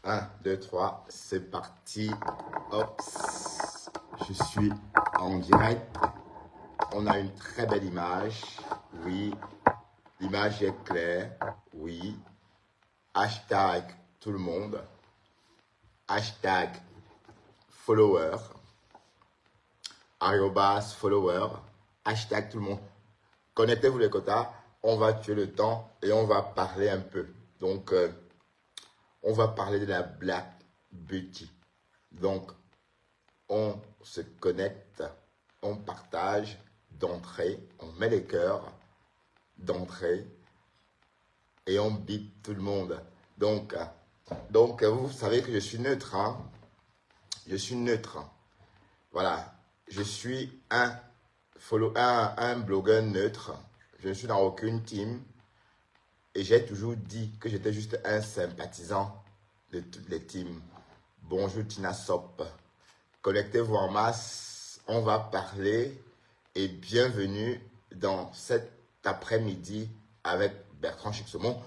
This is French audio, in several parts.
Un, 2, 3, c'est parti. Hop, je suis en direct. On a une très belle image. Oui, l'image est claire. Oui. Hashtag tout le monde. Hashtag follower. Arrobas follower. Hashtag tout le monde. Connectez-vous les quotas. On va tuer le temps et on va parler un peu. Donc, on va parler de la Black Beauty. Donc, on se connecte, on partage d'entrée, on met les cœurs d'entrée et on bip tout le monde. Donc, vous savez que je suis neutre. Hein? Je suis neutre. Voilà. Je suis un blogueur neutre. Je ne suis dans aucune team. Et j'ai toujours dit que j'étais juste un sympathisant de toutes les teams. Bonjour Tina Sop. Connectez-vous en masse. On va parler et bienvenue dans cet après-midi avec Bertrand Chixomon.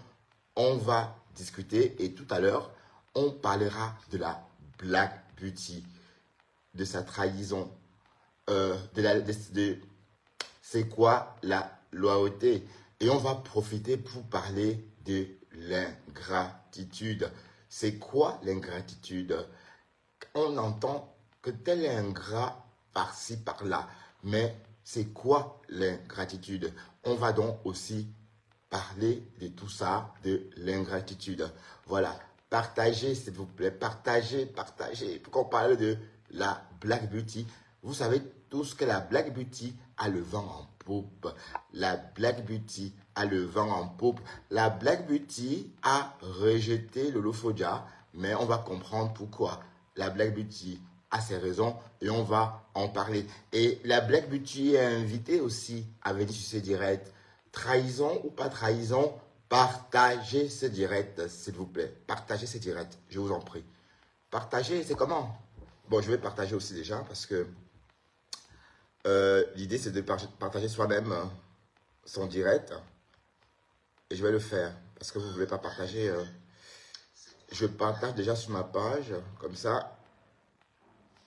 On va discuter et tout à l'heure, on parlera de la Black Beauty, de sa trahison, c'est quoi la loyauté. Et on va profiter pour parler de l'ingratitude. C'est quoi l'ingratitude? On entend que tel est ingrat par-ci, par-là. Mais c'est quoi l'ingratitude? On va donc aussi parler de tout ça, de l'ingratitude. Voilà. Partagez, s'il vous plaît. Partagez, partagez. Pourquoi on parle de la Black Beauty? Vous savez tous que la Black Beauty a le vent en poupe. La Black Beauty a le vent en poupe. La Black Beauty a rejeté le Lolofodia, mais on va comprendre pourquoi. La Black Beauty a ses raisons et on va en parler. Et la Black Beauty est invitée aussi à venir sur ce direct. Trahison ou pas trahison, partagez ce direct, s'il vous plaît. Partagez ce direct, je vous en prie. Partager, c'est comment? Bon, je vais partager aussi déjà parce que l'idée, c'est de partager soi-même son direct. Et je vais le faire parce que vous ne voulez pas partager. Je partage déjà sur ma page, comme ça,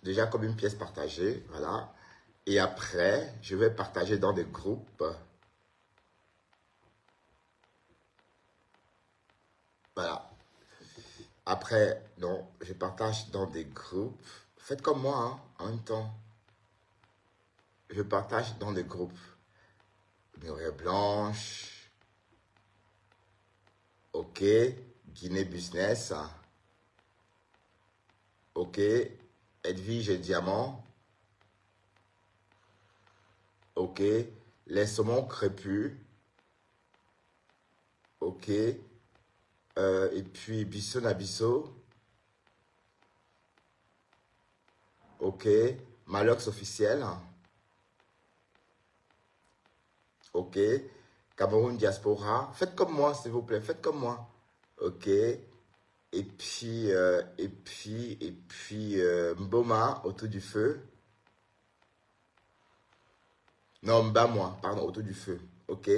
déjà comme une pièce partagée. Voilà. Et après, je vais partager dans des groupes. Voilà. Après, non, je partage dans des groupes. Faites comme moi, hein, en même temps. Je partage dans des groupes. Muraille Blanche. Ok. Guinée Business. Ok. Edwige et Diamant. Ok. Les saumons crépus. Ok. Et puis Bisso Nabisso. Ok. Malox officiel. Ok. Cameroun Diaspora. Faites comme moi, s'il vous plaît. Faites comme moi. Ok. Et puis, Mboma, autour du feu. Non, Mbamwa, pardon, autour du feu. Ok.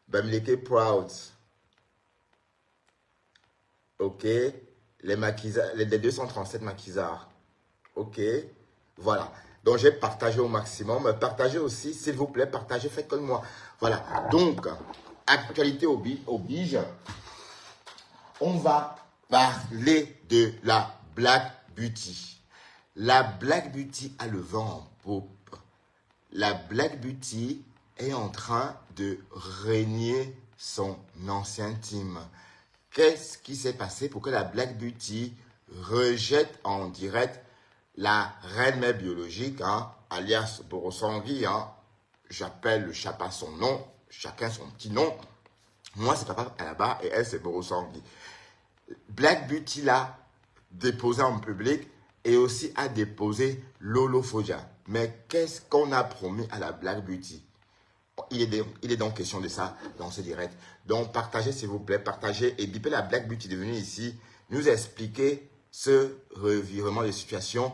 Bamileke Proud. Ok. Les 237 maquisards. Ok. Voilà. Donc, j'ai partagé au maximum. Partagez aussi, s'il vous plaît. Partagez, faites comme moi. Voilà. Donc, actualité oblige. On va parler de la Black Beauty. La Black Beauty a le vent en poupe. La Black Beauty est en train de régner son ancien team. Qu'est-ce qui s'est passé pour que la Black Beauty rejette en direct la reine mère biologique, hein, alias Borosangui, hein? J'appelle le chat par son nom, chacun son petit nom. Moi, c'est papa là-bas et elle, c'est Borosangui. Black Beauty l'a déposé en public et aussi a déposé Lolofodia. Mais qu'est-ce qu'on a promis à la Black Beauty? Il est donc question de ça dans ce direct. Donc, partagez s'il vous plaît, partagez et bipez la Black Beauty de venir ici, nous expliquer ce revirement de situation.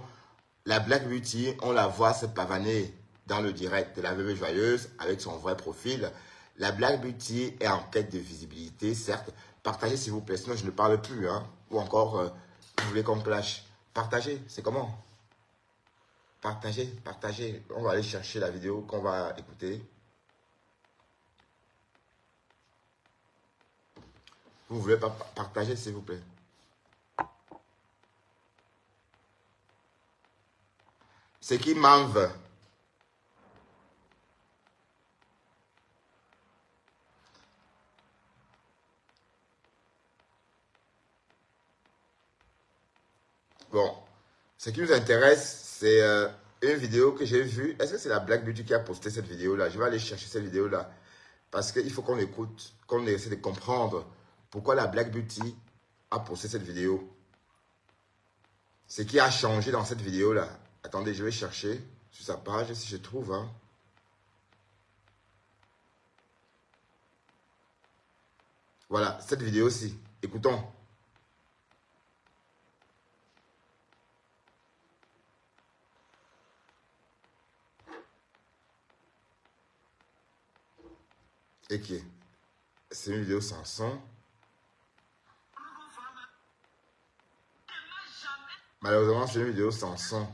La Black Beauty, on la voit se pavaner dans le direct de la Veuve Joyeuse avec son vrai profil. La Black Beauty est en quête de visibilité, certes, Partagez s'il vous plaît, sinon je ne parle plus. Hein. Ou encore, vous voulez qu'on clash. Partagez, c'est comment? Partagez, partagez. On va aller chercher la vidéo qu'on va écouter. Vous voulez pas partager s'il vous plaît? C'est qui m'enve? Bon, ce qui nous intéresse, c'est une vidéo que j'ai vue. Est-ce que c'est la Black Beauty qui a posté cette vidéo-là? Je vais aller chercher cette vidéo-là. Parce qu'il faut qu'on écoute, qu'on essaie de comprendre pourquoi la Black Beauty a posté cette vidéo. Ce qui a changé dans cette vidéo-là. Attendez, je vais chercher sur sa page si je trouve. Hein. Voilà, cette vidéo-ci. Écoutons. Et qui est? C'est une vidéo sans son. Malheureusement, c'est une vidéo sans son.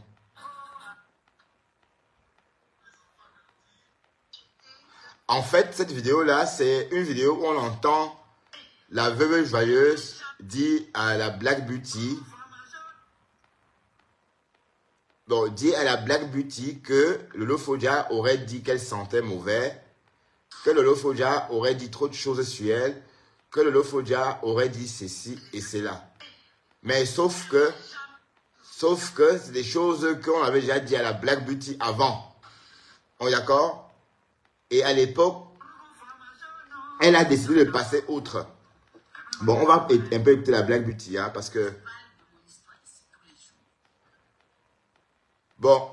En fait, cette vidéo-là, c'est une vidéo où on entend la veuve joyeuse dire à la Black Beauty, bon, dit à la Black Beauty que Lolo Fodia aurait dit qu'elle sentait mauvais, que Lolo Fodia aurait dit trop de choses sur elle, que Lolo Fodia aurait dit ceci et cela. Mais sauf que c'est des choses qu'on avait déjà dit à la Black Beauty avant. On est d'accord? Et à l'époque, elle a décidé de passer outre. Bon, on va un peu écouter la Black Beauty, hein, parce que... Bon,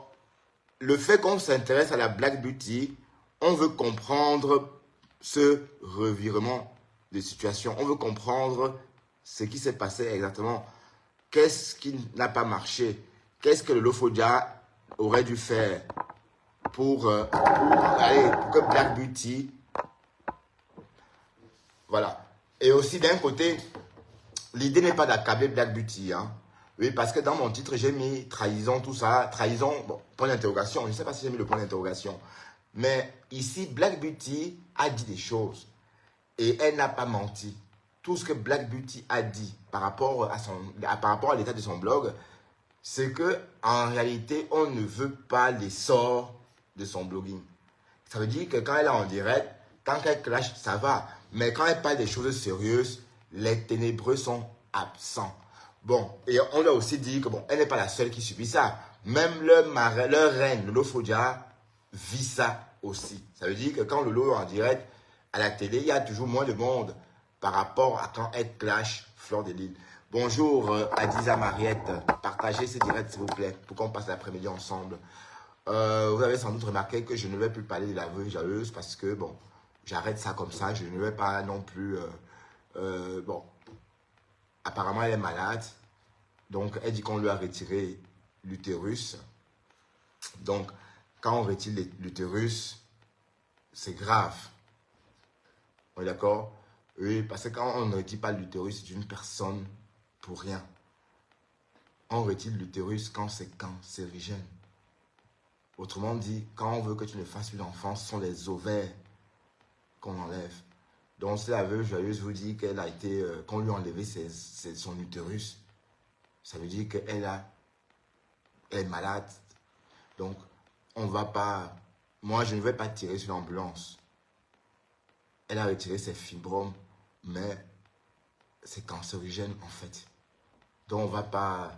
le fait qu'on s'intéresse à la Black Beauty, on veut comprendre ce revirement de situation. On veut comprendre ce qui s'est passé exactement. Qu'est-ce qui n'a pas marché? Qu'est-ce que le Lofodia aurait dû faire pour que Black Beauty... Voilà. Et aussi, d'un côté, l'idée n'est pas d'accabler Black Beauty. Hein. Oui, parce que dans mon titre, j'ai mis trahison, tout ça. Trahison, bon, point d'interrogation. Je ne sais pas si j'ai mis le point d'interrogation. Mais ici, Black Beauty a dit des choses. Et elle n'a pas menti. Tout ce que Black Beauty a dit par rapport à l'état de son blog, c'est que en réalité, on ne veut pas l'essor de son blogging. Ça veut dire que quand elle est en direct, tant qu'elle clash, ça va. Mais quand elle parle des choses sérieuses, les ténébreux sont absents. Bon, et on lui a aussi dit que bon, elle n'est pas la seule qui subit ça. Même leur reine, Lolo Fodia, vit ça aussi. Ça veut dire que quand Lolo est en direct, à la télé, il y a toujours moins de monde par rapport à quand elle clash Fleur de Lille. Bonjour Adiza Mariette, partagez ce direct s'il vous plaît, pour qu'on passe l'après-midi ensemble. Vous avez sans doute remarqué que je ne vais plus parler de la veuve joyeuse parce que, bon, j'arrête ça comme ça. Je ne vais pas non plus... bon, apparemment, elle est malade. Donc, elle dit qu'on lui a retiré l'utérus. Donc, quand on retire l'utérus, c'est grave. On est d'accord? Oui, parce que quand on ne retire pas l'utérus d'une personne pour rien, on retire l'utérus quand c'est cancérigène. Autrement dit, quand on veut que tu ne fasses plus d'enfant, ce sont les ovaires qu'on enlève. Donc, si la veuve joyeuse vous dit qu'elle a été, qu'on lui a enlevé son utérus, ça veut dire qu'elle est malade. Donc, on va pas, moi je ne vais pas tirer sur l'ambulance. Elle a retiré ses fibromes, mais c'est cancérigène en fait. Donc, on va pas,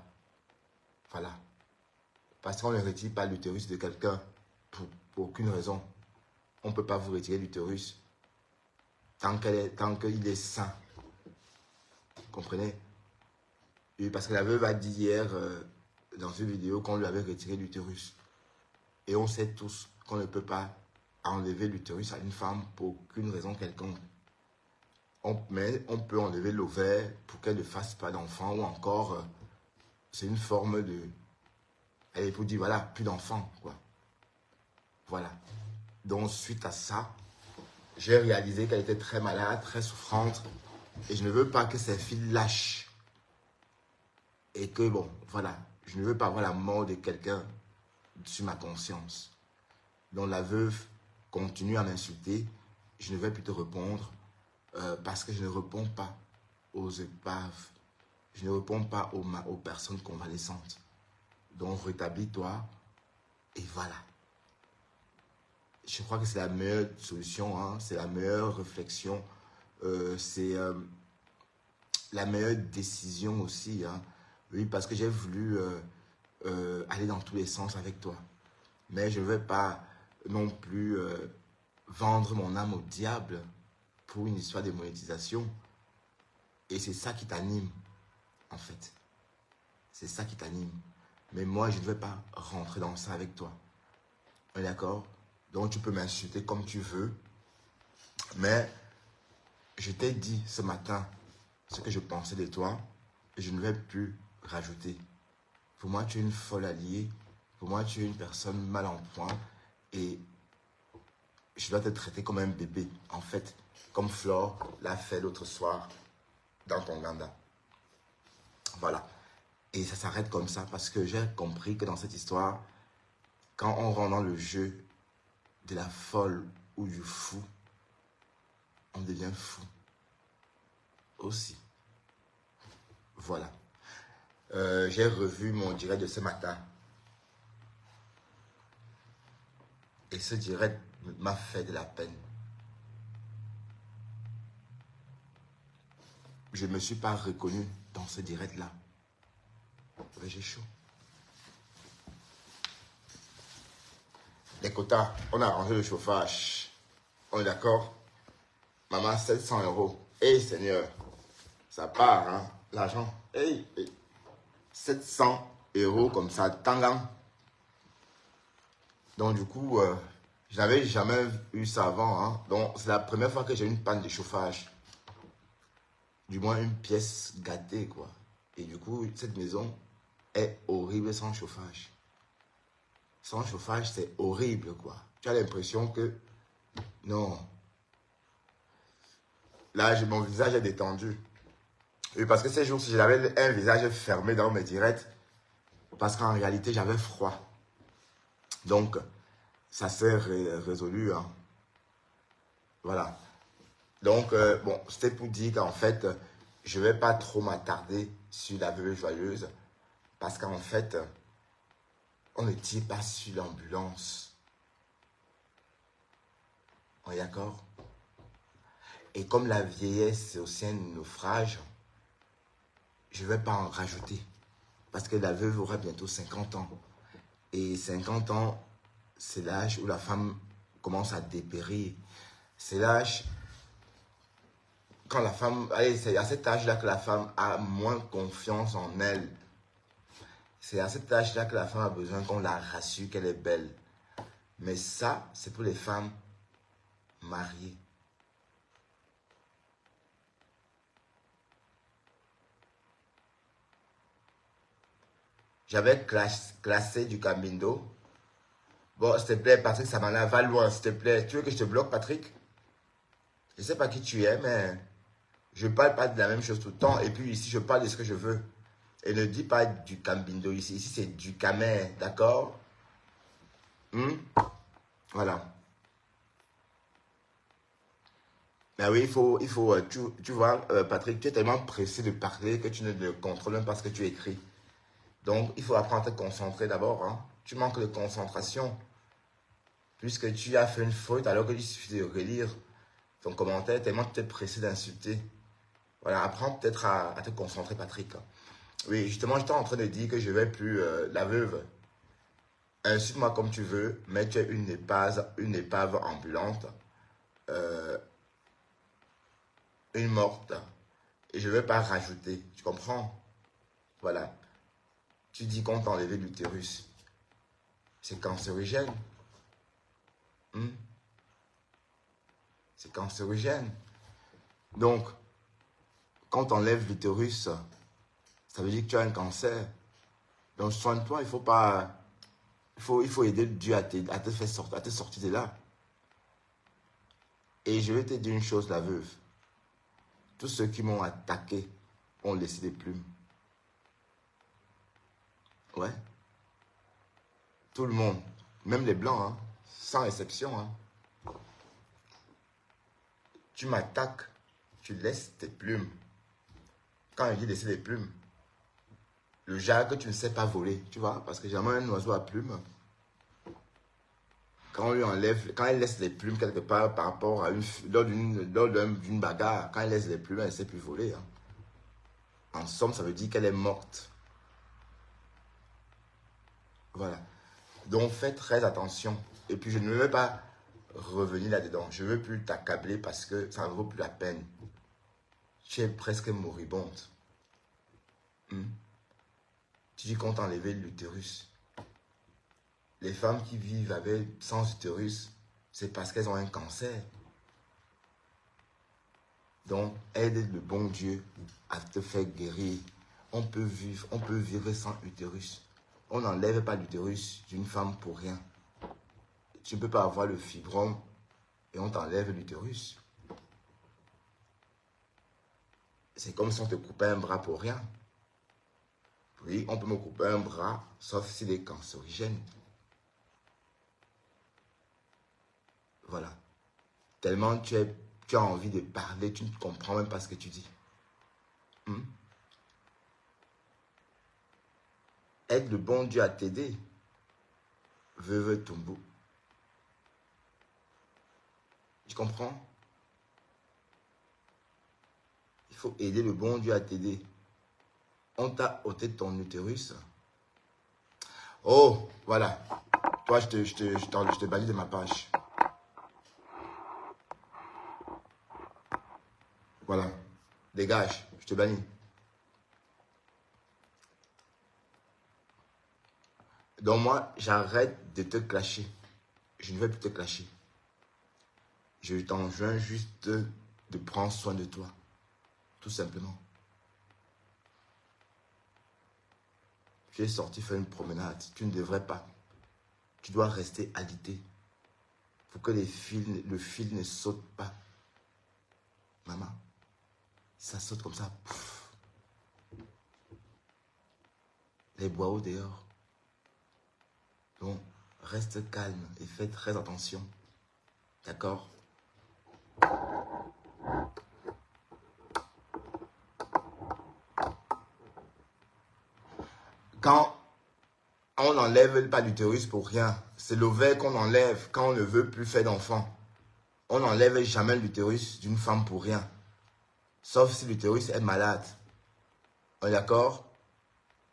voilà. Parce qu'on ne retire pas l'utérus de quelqu'un pour aucune raison. On ne peut pas vous retirer l'utérus tant qu'il est sain. Vous comprenez? Et parce que la veuve a dit hier dans une vidéo qu'on lui avait retiré l'utérus. Et on sait tous qu'on ne peut pas enlever l'utérus à une femme pour aucune raison quelconque. Mais on peut enlever l'ovaire pour qu'elle ne fasse pas d'enfant ou encore c'est une forme de... Elle vous dit voilà, plus d'enfants quoi. Voilà. Donc suite à ça, j'ai réalisé qu'elle était très malade, très souffrante. Et je ne veux pas que ces filles lâchent. Et que, bon, voilà, je ne veux pas avoir la mort de quelqu'un sur ma conscience. Donc la veuve continue à m'insulter. Je ne vais plus te répondre parce que je ne réponds pas aux épaves. Je ne réponds pas aux personnes convalescentes. Donc rétablis-toi et voilà. Je crois que c'est la meilleure solution, hein, c'est la meilleure réflexion, c'est la meilleure décision aussi. Hein. Oui, parce que j'ai voulu aller dans tous les sens avec toi. Mais je ne vais pas non plus vendre mon âme au diable pour une histoire de monétisation. Et c'est ça qui t'anime, en fait. C'est ça qui t'anime. Mais moi, je ne vais pas rentrer dans ça avec toi. On est d'accord? Donc, tu peux m'insulter comme tu veux. Mais je t'ai dit ce matin ce que je pensais de toi. Et je ne vais plus rajouter. Pour moi, tu es une folle alliée. Pour moi, tu es une personne mal en point. Et je dois te traiter comme un bébé, en fait. Comme Flore l'a fait l'autre soir dans ton Ganda. Voilà. Et ça s'arrête comme ça parce que j'ai compris que dans cette histoire, quand on rentre dans le jeu de la folle ou du fou, on devient fou aussi. Voilà. J'ai revu mon direct de ce matin. Et ce direct m'a fait de la peine. Je ne me suis pas reconnu dans ce direct-là. Ouais, j'ai chaud. Les quotas, on a arrangé le chauffage. On est d'accord? Maman, 700 euros. Hey Seigneur, ça part, hein, l'argent. Hey, 700 euros comme ça, tangang. Donc du coup, je n'avais jamais eu ça avant. Hein. Donc c'est la première fois que j'ai une panne de chauffage. Du moins une pièce gâtée, quoi. Et du coup, cette maison est horrible sans chauffage. Sans chauffage, c'est horrible, quoi. Tu as l'impression que... Non. Là, mon visage est détendu. Oui, parce que ces jours-ci, j'avais un visage fermé dans mes directs. Parce qu'en réalité, j'avais froid. Donc, ça s'est résolu. Hein. Voilà. Donc, bon, c'était pour dire qu'en fait, je ne vais pas trop m'attarder sur la veuve joyeuse. Parce qu'en fait, on ne tire pas sur l'ambulance. On est d'accord? Et comme la vieillesse, c'est aussi un naufrage, je ne vais pas en rajouter. Parce que la veuve aura bientôt 50 ans. Et 50 ans, c'est l'âge où la femme commence à dépérir. C'est l'âge, quand la femme, allez, c'est à cet âge-là que la femme a moins confiance en elle. C'est à cet âge-là que la femme a besoin qu'on la rassure qu'elle est belle. Mais ça, c'est pour les femmes mariées. J'avais classé du Cambindo. Bon, s'il te plaît, Patrick, ça m'en va loin, s'il te plaît. Tu veux que je te bloque, Patrick? Je ne sais pas qui tu es, mais je ne parle pas de la même chose tout le temps. Et puis ici, je parle de ce que je veux. Et ne dis pas du Cambindo ici. Ici, c'est du Camer, d'accord? Voilà. Mais oui, tu vois, Patrick, tu es tellement pressé de parler que tu ne contrôles même pas ce que tu écris. Donc, il faut apprendre à te concentrer d'abord. Hein. Tu manques de concentration. Puisque tu as fait une faute alors qu'il suffit de relire ton commentaire tellement tu es pressé d'insulter. Voilà, apprends peut-être à te concentrer, Patrick. Oui, justement, j'étais en train de dire que je ne vais plus la veuve. Insulte-moi comme tu veux, mais tu es une épave ambulante, une morte. Et je ne vais pas rajouter. Tu comprends? Voilà. Tu dis qu'on t'a enlevé l'utérus. C'est cancérigène. C'est cancérigène. Donc, quand on enlève l'utérus, ça veut dire que tu as un cancer. Donc, soigne-toi, il faut pas... Il faut aider Dieu à te faire sortir, à te sortir de là. Et je vais te dire une chose, la veuve. tous ceux qui m'ont attaqué ont laissé des plumes. Ouais. Tout le monde. Même les blancs, hein, sans exception. Hein. Tu m'attaques, tu laisses tes plumes. Quand je dis laisser des plumes, le genre que tu ne sais pas voler, tu vois, parce que généralement un oiseau à plumes, quand on lui enlève, quand elle laisse les plumes quelque part par rapport à lors d'une bagarre, quand elle laisse les plumes, elle ne sait plus voler. Hein. En somme, ça veut dire qu'elle est morte. Voilà. Donc, fais très attention. Et puis, je ne veux pas revenir là-dedans. Je ne veux plus t'accabler parce que ça ne vaut plus la peine. Tu es presque moribonde. Tu dis qu'on t'a enlevé l'utérus. Les femmes qui vivent avec sans utérus, c'est parce qu'elles ont un cancer. Donc, aide le bon Dieu à te faire guérir. On peut vivre sans utérus. On n'enlève pas l'utérus d'une femme pour rien. Tu ne peux pas avoir le fibrome et on t'enlève l'utérus. C'est comme si on te coupait un bras pour rien. Oui, on peut me couper un bras, sauf s'il est cancérigène. Voilà. Tellement tu as envie de parler, tu ne comprends même pas ce que tu dis. Aide le bon Dieu à t'aider. Veuve Tumbu. Tu comprends? Il faut aider le bon Dieu à t'aider. On t'a ôté ton utérus. Oh, voilà. Toi, je te bannis de ma page. Voilà. Dégage, je te bannis. Donc moi, j'arrête de te clasher. Je ne vais plus te clasher. Je t'enjoins juste de prendre soin de toi. Tout simplement. Tu es sorti faire une promenade. Tu ne devrais pas. Tu dois rester alité. Pour que le fil ne saute pas. Maman, ça saute comme ça. Pouf. Les bois dehors. Donc, reste calme et fais très attention. D'accord? Quand on n'enlève pas l'utérus pour rien, c'est l'ovaire qu'on enlève quand on ne veut plus faire d'enfant. On n'enlève jamais l'utérus d'une femme pour rien. Sauf si l'utérus est malade. On est d'accord?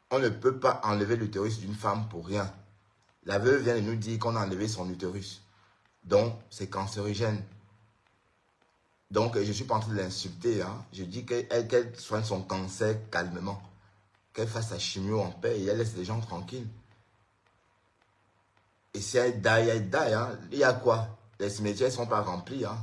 On ne peut pas enlever l'utérus d'une femme pour rien. La veuve vient de nous dire qu'on a enlevé son utérus. Donc, c'est cancérigène. Donc, je ne suis pas en train de l'insulter. Hein. Je dis qu'elle soigne son cancer calmement. Qu'elle fasse sa chimio en paix et elle laisse les gens tranquilles. Et si elle die, elle die. Hein. Il y a quoi? Les cimetières ne sont pas remplis. Hein.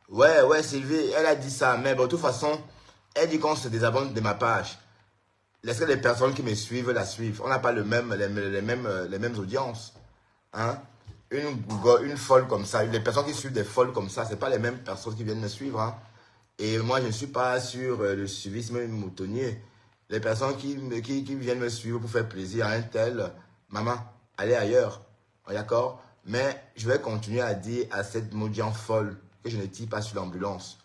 Ouais, Sylvie, elle a dit ça. Mais bon, de toute façon, elle dit qu'on se désabonne de ma page. Est-ce que les personnes qui me suivent la suivent? On n'a pas les mêmes audiences. Hein? Une folle comme ça, les personnes qui suivent des folles comme ça, ce n'est pas les mêmes personnes qui viennent me suivre. Hein? Et moi, je ne suis pas sur le suivisme moutonnier. Les personnes qui viennent me suivre pour faire plaisir à un tel, maman, allez ailleurs. D'accord? Mais je vais continuer à dire à cette maudite folle que je ne tire pas sur l'ambulance.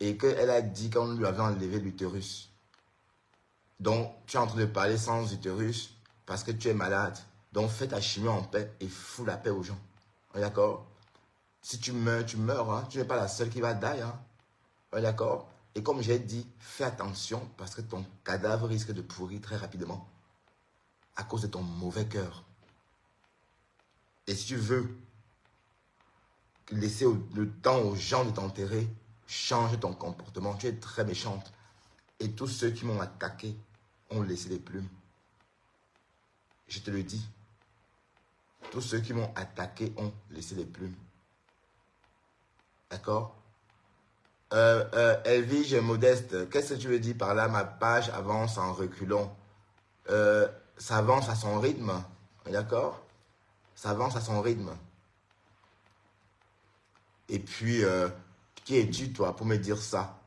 Et qu'elle a dit qu'on lui avait enlevé l'utérus. Donc, tu es en train de parler sans utérus parce que tu es malade. Donc, fais ta chimie en paix et fous la paix aux gens. D'accord? Si tu meurs, tu meurs. Hein? Tu n'es pas la seule qui va die. Hein? D'accord? Et comme j'ai dit, fais attention parce que ton cadavre risque de pourrir très rapidement à cause de ton mauvais cœur. Et si tu veux laisser le temps aux gens de t'enterrer, change ton comportement. Tu es très méchante. Et tous ceux qui m'ont attaqué ont laissé les plumes. Je te le dis. Tous ceux qui m'ont attaqué ont laissé les plumes. D'accord? Elvige Modeste, qu'est-ce que tu veux dire par là? Ma page avance en reculant. Ça avance à son rythme. D'accord? Ça avance à son rythme. Et puis, qui es-tu, toi, pour me dire ça?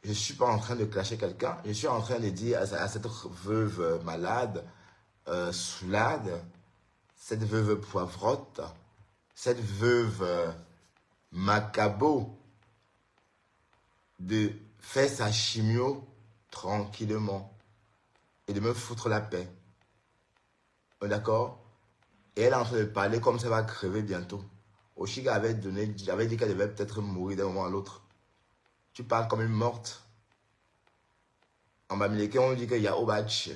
Je ne suis pas en train de clasher quelqu'un. Je suis en train de dire à cette veuve malade, soulade, cette veuve poivrotte, cette veuve macabo, de faire sa chimio tranquillement et de me foutre la paix. D'accord? Et elle est en train de parler comme ça va crever bientôt. Oshiga avait dit qu'elle devait peut-être mourir d'un moment à l'autre. Tu parles comme une morte. En bamileke, on dit qu'il y a Obach.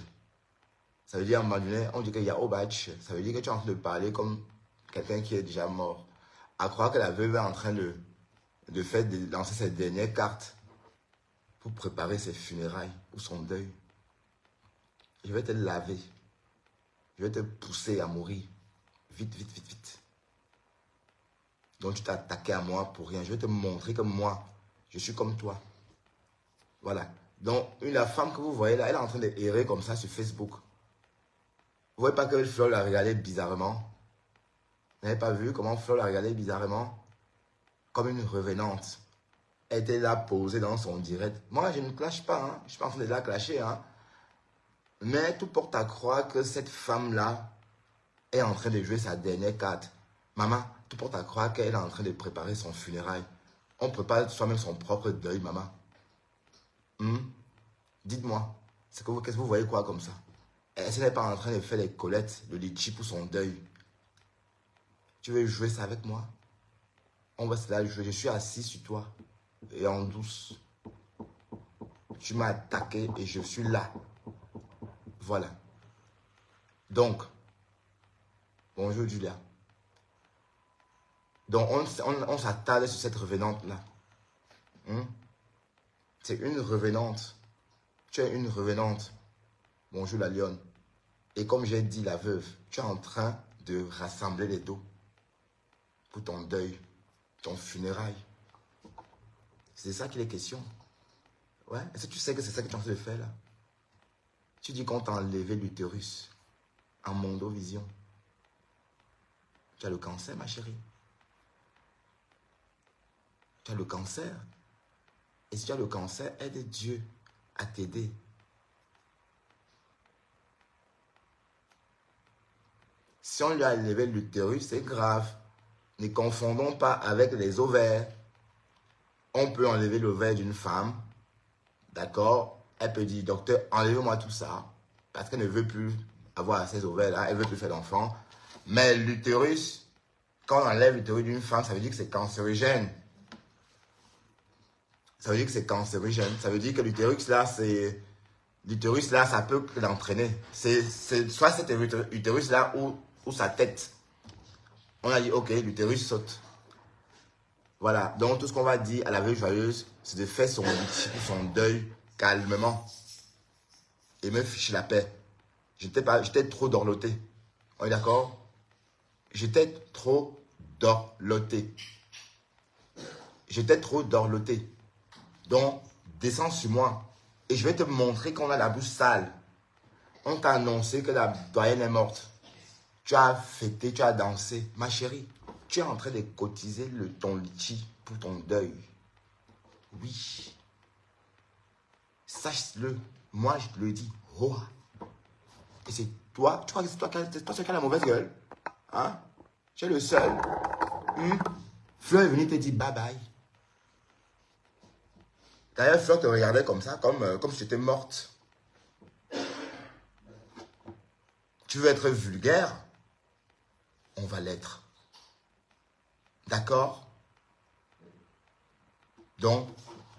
Ça veut dire en mandinais, on dit qu'il y a Obach. Ça veut dire que tu es en train de parler comme quelqu'un qui est déjà mort. À croire que la veuve est en train de lancer ses dernières cartes pour préparer ses funérailles ou son deuil. Je vais te laver. Je vais te pousser à mourir. Vite, vite, vite, vite. Donc tu t'es attaqué à moi pour rien. Je vais te montrer que moi, je suis comme toi. Voilà. Donc, la femme que vous voyez là, elle est en train d'errer comme ça sur Facebook. Vous voyez pas que Flo l'a regardé bizarrement? Vous n'avez pas vu comment Flo l'a regardé bizarrement? Comme une revenante. Elle était là posée dans son direct. Moi, je ne clash pas. Hein. Je ne suis pas en train de la clasher. Hein. Mais tout porte à croire que cette femme-là est en train de jouer sa dernière carte. Maman, tout porte à croire qu'elle est en train de préparer son funérail. On prépare soi-même son propre deuil, maman. Dites-moi, qu'est-ce que vous voyez quoi comme ça? Elle n'est pas en train de faire les colettes, le litchi pour son deuil. Tu veux jouer ça avec moi? On va se la jouer. Je suis assis sur toi et en douce. Tu m'as attaqué et je suis là. Voilà. Donc, bonjour Julia. Donc, on s'attarde sur cette revenante-là. C'est une revenante. Tu es une revenante. Bonjour la lionne. Et comme j'ai dit, la veuve, tu es en train de rassembler les dos pour ton deuil, ton funérail. C'est ça qu'il est question. Ouais. Est-ce que tu sais que c'est ça que tu es en train de faire là? Tu dis qu'on t'a enlevé l'utérus en mondovision. Tu as le cancer, ma chérie. Tu as le cancer. Et si tu as le cancer, aide Dieu à t'aider. Si on lui a enlevé l'utérus, c'est grave. Ne confondons pas avec les ovaires. On peut enlever l'ovaire d'une femme. D'accord? Elle peut dire, docteur, enlevez-moi tout ça. Parce qu'elle ne veut plus avoir ces ovaires-là. Elle ne veut plus faire d'enfant. Mais l'utérus, quand on enlève l'utérus d'une femme, ça veut dire que c'est cancérigène. Ça veut dire que c'est cancérigène. Ça veut dire que l'utérus là, c'est... L'utérus là, ça peut l'entraîner. C'est soit cet utérus là ou sa tête. On a dit, ok, l'utérus saute. Voilà. Donc, tout ce qu'on va dire à la veuve joyeuse, c'est de faire son deuil calmement. Et me ficher la paix. J'étais trop dorloté. On est d'accord? J'étais trop dorloté. J'étais trop dorloté. Donc, descends sur moi. Et je vais te montrer qu'on a la bouche sale. On t'a annoncé que la doyenne est morte. Tu as fêté, tu as dansé. Ma chérie, tu es en train de cotiser ton litchi pour ton deuil. Oui. Sache-le. Moi, je te le dis. Oh. Et c'est toi, tu crois que c'est toi qui as la mauvaise gueule? Hein? Tu es le seul. Fleur est venue te dire bye bye. D'ailleurs, Fleur te regardait comme ça, comme si tu étais morte. Tu veux être vulgaire? On va l'être. D'accord? Donc,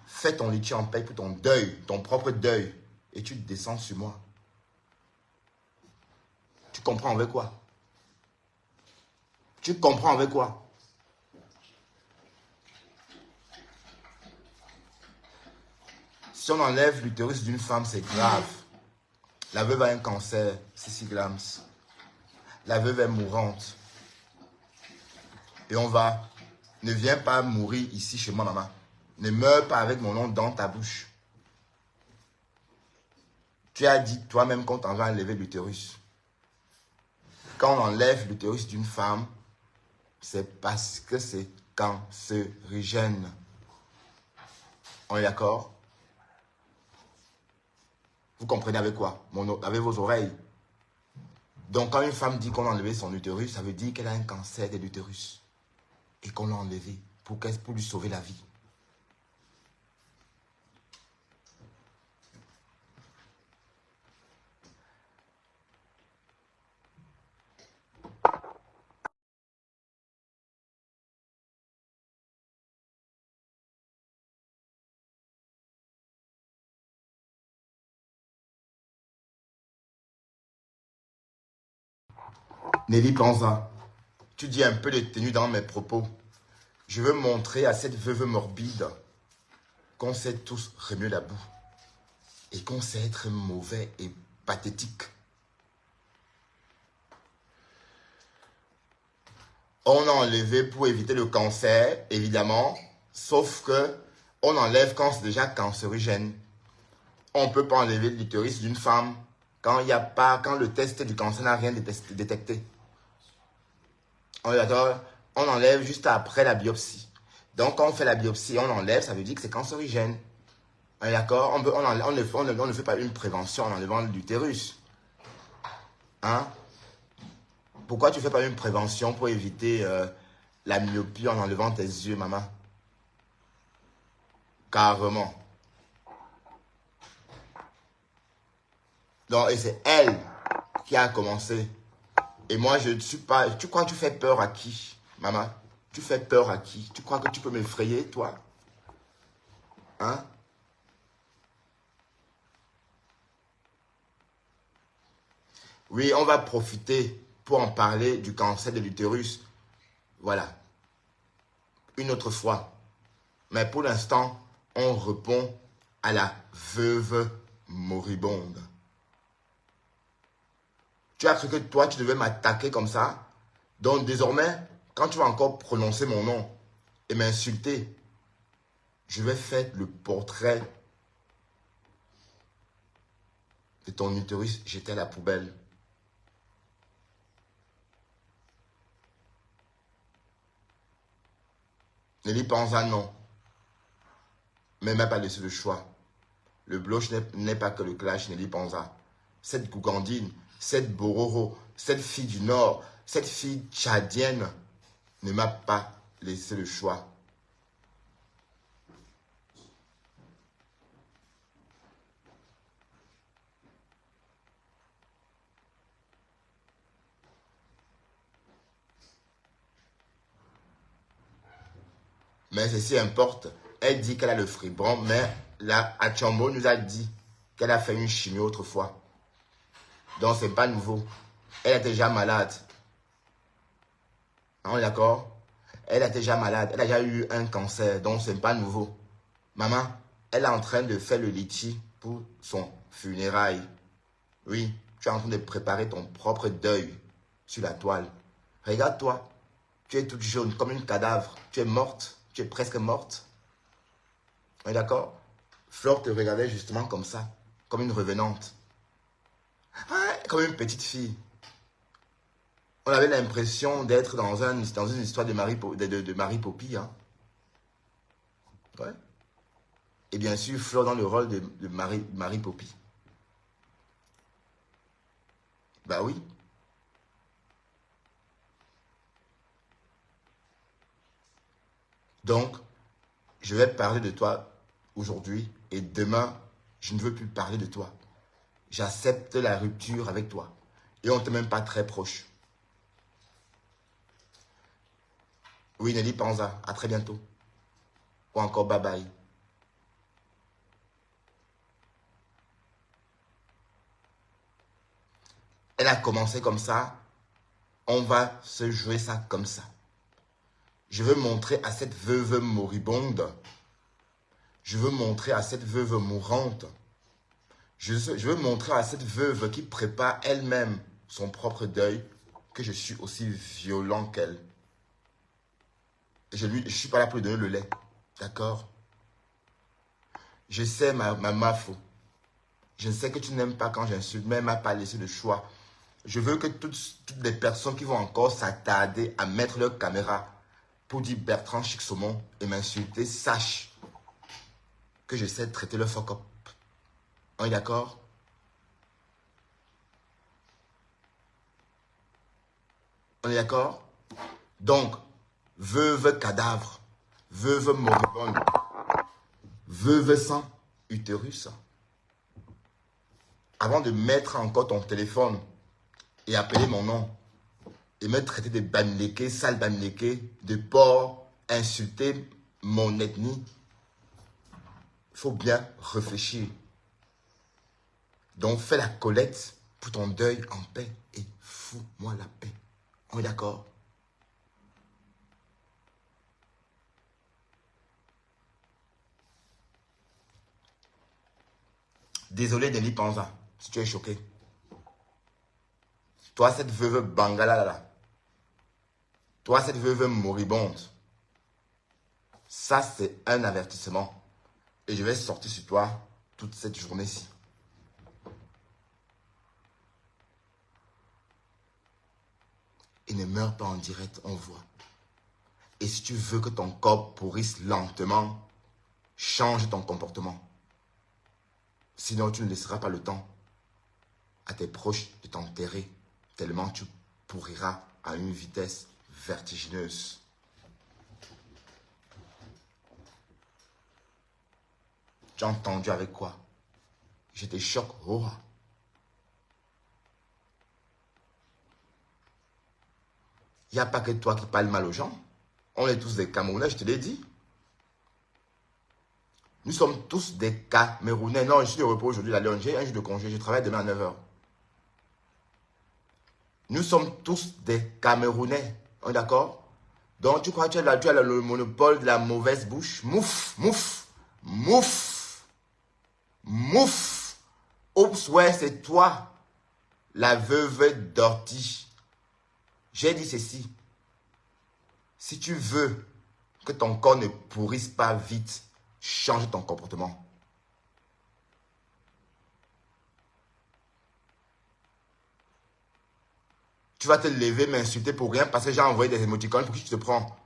fais ton litchi en paix pour ton deuil, ton propre deuil. Et tu descends sur moi. Tu comprends avec quoi? Tu comprends avec quoi? Si on enlève l'utérus d'une femme, c'est grave. La veuve a un cancer, Cécile Glams. La veuve est mourante. Et on va... Ne viens pas mourir ici chez moi, maman. Ne meurs pas avec mon nom dans ta bouche. Tu as dit toi-même qu'on t'en va enlever l'utérus. Quand on enlève l'utérus d'une femme, c'est parce que c'est cancérigène. On est d'accord? Vous comprenez avec quoi? Avec vos oreilles. Donc, quand une femme dit qu'on a enlevé son utérus, ça veut dire qu'elle a un cancer de l'utérus. Et qu'on l'a enlevé pour lui sauver la vie. Nelly Panza, tu dis un peu de tenue dans mes propos. Je veux montrer à cette veuve morbide qu'on sait tous remuer la boue. Et qu'on sait être mauvais et pathétique. On a enlevé pour éviter le cancer, évidemment, sauf que on enlève quand c'est déjà cancérigène. On ne peut pas enlever l'utérus d'une femme quand le test du cancer n'a rien détecté. On est d'accord? On enlève juste après la biopsie. Donc, quand on fait la biopsie, on enlève, ça veut dire que c'est cancérigène. On est d'accord? On ne fait pas une prévention en enlevant l'utérus. Hein? Pourquoi tu ne fais pas une prévention pour éviter la myopie en enlevant tes yeux, maman? Carrément. Donc, et c'est elle qui a commencé. Et moi, je ne suis pas... Tu crois que tu fais peur à qui, maman? Tu fais peur à qui? Tu crois que tu peux m'effrayer, toi? Hein? Oui, on va profiter pour en parler du cancer de l'utérus. Voilà. Une autre fois. Mais pour l'instant, on répond à la veuve moribonde. Tu as cru que toi, tu devais m'attaquer comme ça. Donc désormais, quand tu vas encore prononcer mon nom et m'insulter, je vais faire le portrait de ton utérus jeté à la poubelle. Nelly Panza, non. Mais même pas laissé le choix. Le blush n'est pas que le clash Nelly Panza. Cette gougandine, cette bororo, cette fille du Nord, cette fille tchadienne ne m'a pas laissé le choix. Mais ceci importe. Elle dit qu'elle a le fribron, mais la Achambo nous a dit qu'elle a fait une chimio autrefois. Donc, c'est pas nouveau. Elle était déjà malade. On est d'accord? Elle était déjà malade. Elle a déjà eu un cancer. Donc, c'est pas nouveau. Maman, elle est en train de faire le litchi pour son funérail. Oui, tu es en train de préparer ton propre deuil sur la toile. Regarde-toi. Tu es toute jaune comme une cadavre. Tu es morte. Tu es presque morte. On est d'accord? Flore te regardait justement comme ça. Comme une revenante. Ah, comme une petite fille. On avait l'impression d'être dans une histoire de Marie Poppy. Hein. Ouais. Et bien sûr, Flore dans le rôle de Marie Poppy. Bah oui. Donc, je vais parler de toi aujourd'hui et demain, je ne veux plus parler de toi. J'accepte la rupture avec toi. Et on n'est même pas très proche. Oui, Nelly Panza, à très bientôt. Ou encore bye bye. Elle a commencé comme ça. On va se jouer ça comme ça. Je veux montrer à cette veuve moribonde. Je veux montrer à cette veuve mourante. Je veux montrer à cette veuve qui prépare elle-même son propre deuil que je suis aussi violent qu'elle. Je ne suis pas là pour lui donner le lait. D'accord? Je sais ma mafo. Je sais que tu n'aimes pas quand j'insulte, mais elle ne m'a pas laissé le choix. Je veux que toutes les personnes qui vont encore s'attarder à mettre leur caméra pour dire Bertrand Chic-Saumon et m'insulter sachent que je sais traiter le fuck up. On est d'accord? On est d'accord? Donc, veuve cadavre, veuve moribonde, veuve sans utérus. Avant de mettre encore ton téléphone et appeler mon nom et me traiter de bamléké, sale bamléké, de porc, insulter mon ethnie, il faut bien réfléchir. Donc, fais la collecte pour ton deuil en paix et fous-moi la paix. On est d'accord? Désolé Nelly Panza, si tu es choqué. Toi, cette veuve bangala là, toi, cette veuve moribonde, ça, c'est un avertissement. Et je vais sortir sur toi toute cette journée-ci. Et ne meurs pas en direct, on voit. Et si tu veux que ton corps pourrisse lentement, change ton comportement. Sinon, tu ne laisseras pas le temps à tes proches de t'enterrer, tellement tu pourriras à une vitesse vertigineuse. Tu as entendu avec quoi? Je te choque. Oh. Il n'y a pas que toi qui parles mal aux gens. On est tous des Camerounais, je te l'ai dit. Nous sommes tous des Camerounais. Non, je suis de repos aujourd'hui, la Lyon. J'ai un jour de congé. Je travaille demain à 9 h. Nous sommes tous des Camerounais. On est d'accord? Donc, tu crois que tu as le monopole de la mauvaise bouche? Mouf, mouf, mouf, mouf. Oups, ouais, c'est toi, la veuve d'ortie. J'ai dit ceci. Si tu veux que ton corps ne pourrisse pas vite, change ton comportement. Tu vas te lever, m'insulter pour rien parce que j'ai envoyé des émoticônes. Pour qui tu te prends?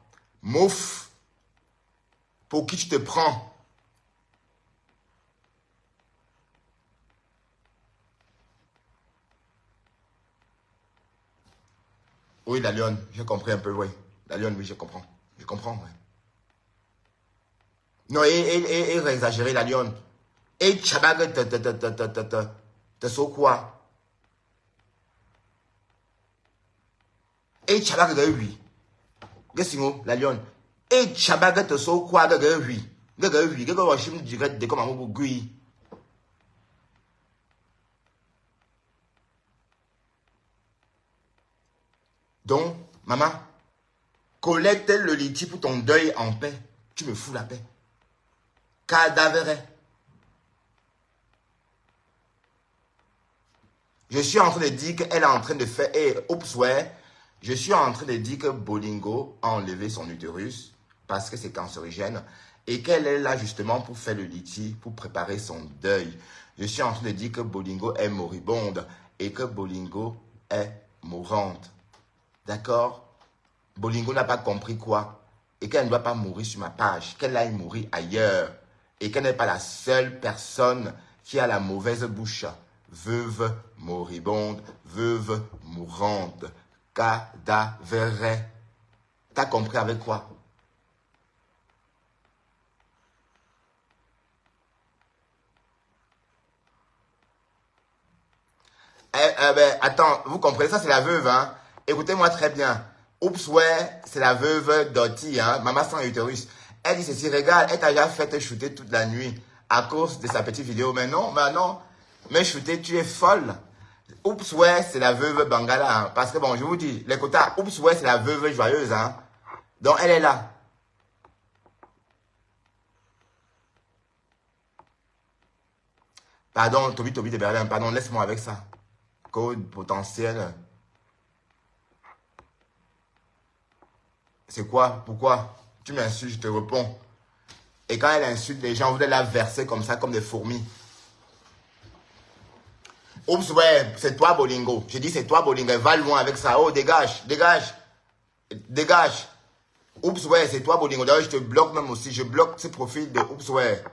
Mouf. Pour qui tu te prends? Oui, la lionne, j'ai compris un peu, oui. La lionne, oui, je comprends. Je comprends, oui. Non, et réexagérer la lionne. Et tchabag te so quoi? Et tchabag de oui. Qu'est-ce que la lionne? Et tchabag te so quoi de oui? De oui, que je me dirais de comment vous gui. Donc, maman, collecte le litige pour ton deuil en paix. Tu me fous la paix. Cadavre. Je suis en train de dire qu'elle est en train de faire... oups, ouais. Je suis en train de dire que Bolingo a enlevé son utérus parce que c'est cancérigène et qu'elle est là justement pour faire le litige, pour préparer son deuil. Je suis en train de dire que Bolingo est moribonde et que Bolingo est mourante. D'accord? Bolingo n'a pas compris quoi? Et qu'elle ne doit pas mourir sur ma page, qu'elle aille mourir ailleurs. Et qu'elle n'est pas la seule personne qui a la mauvaise bouche. Veuve moribonde, veuve mourante, cadavre. T'as compris avec quoi? Attends, vous comprenez, ça c'est la veuve, hein? Écoutez-moi très bien. Oups, ouais, c'est la veuve Doty, hein? Maman sans utérus. Elle dit ceci, regarde, elle t'a déjà fait te shooter toute la nuit à cause de sa petite vidéo. Mais non, mais shooter, tu es folle. Oups, ouais, c'est la veuve Bangala, hein? Parce que bon, je vous dis, les quotas, oups, ouais, c'est la veuve joyeuse, hein? Donc, elle est là. Pardon, Toby de Berlin, pardon, laisse-moi avec ça. Code potentiel. C'est quoi? Pourquoi? Tu m'insultes, je te réponds. Et quand elle insulte les gens, vous allez la verser comme ça, comme des fourmis. Oups, ouais, c'est toi, Bolingo. Je dis, c'est toi, Bolingo. Va loin avec ça. Oh, dégage, dégage, dégage. Oups, ouais, c'est toi, Bolingo. D'ailleurs, je te bloque même aussi. Je bloque ce profil de Oups, ouais.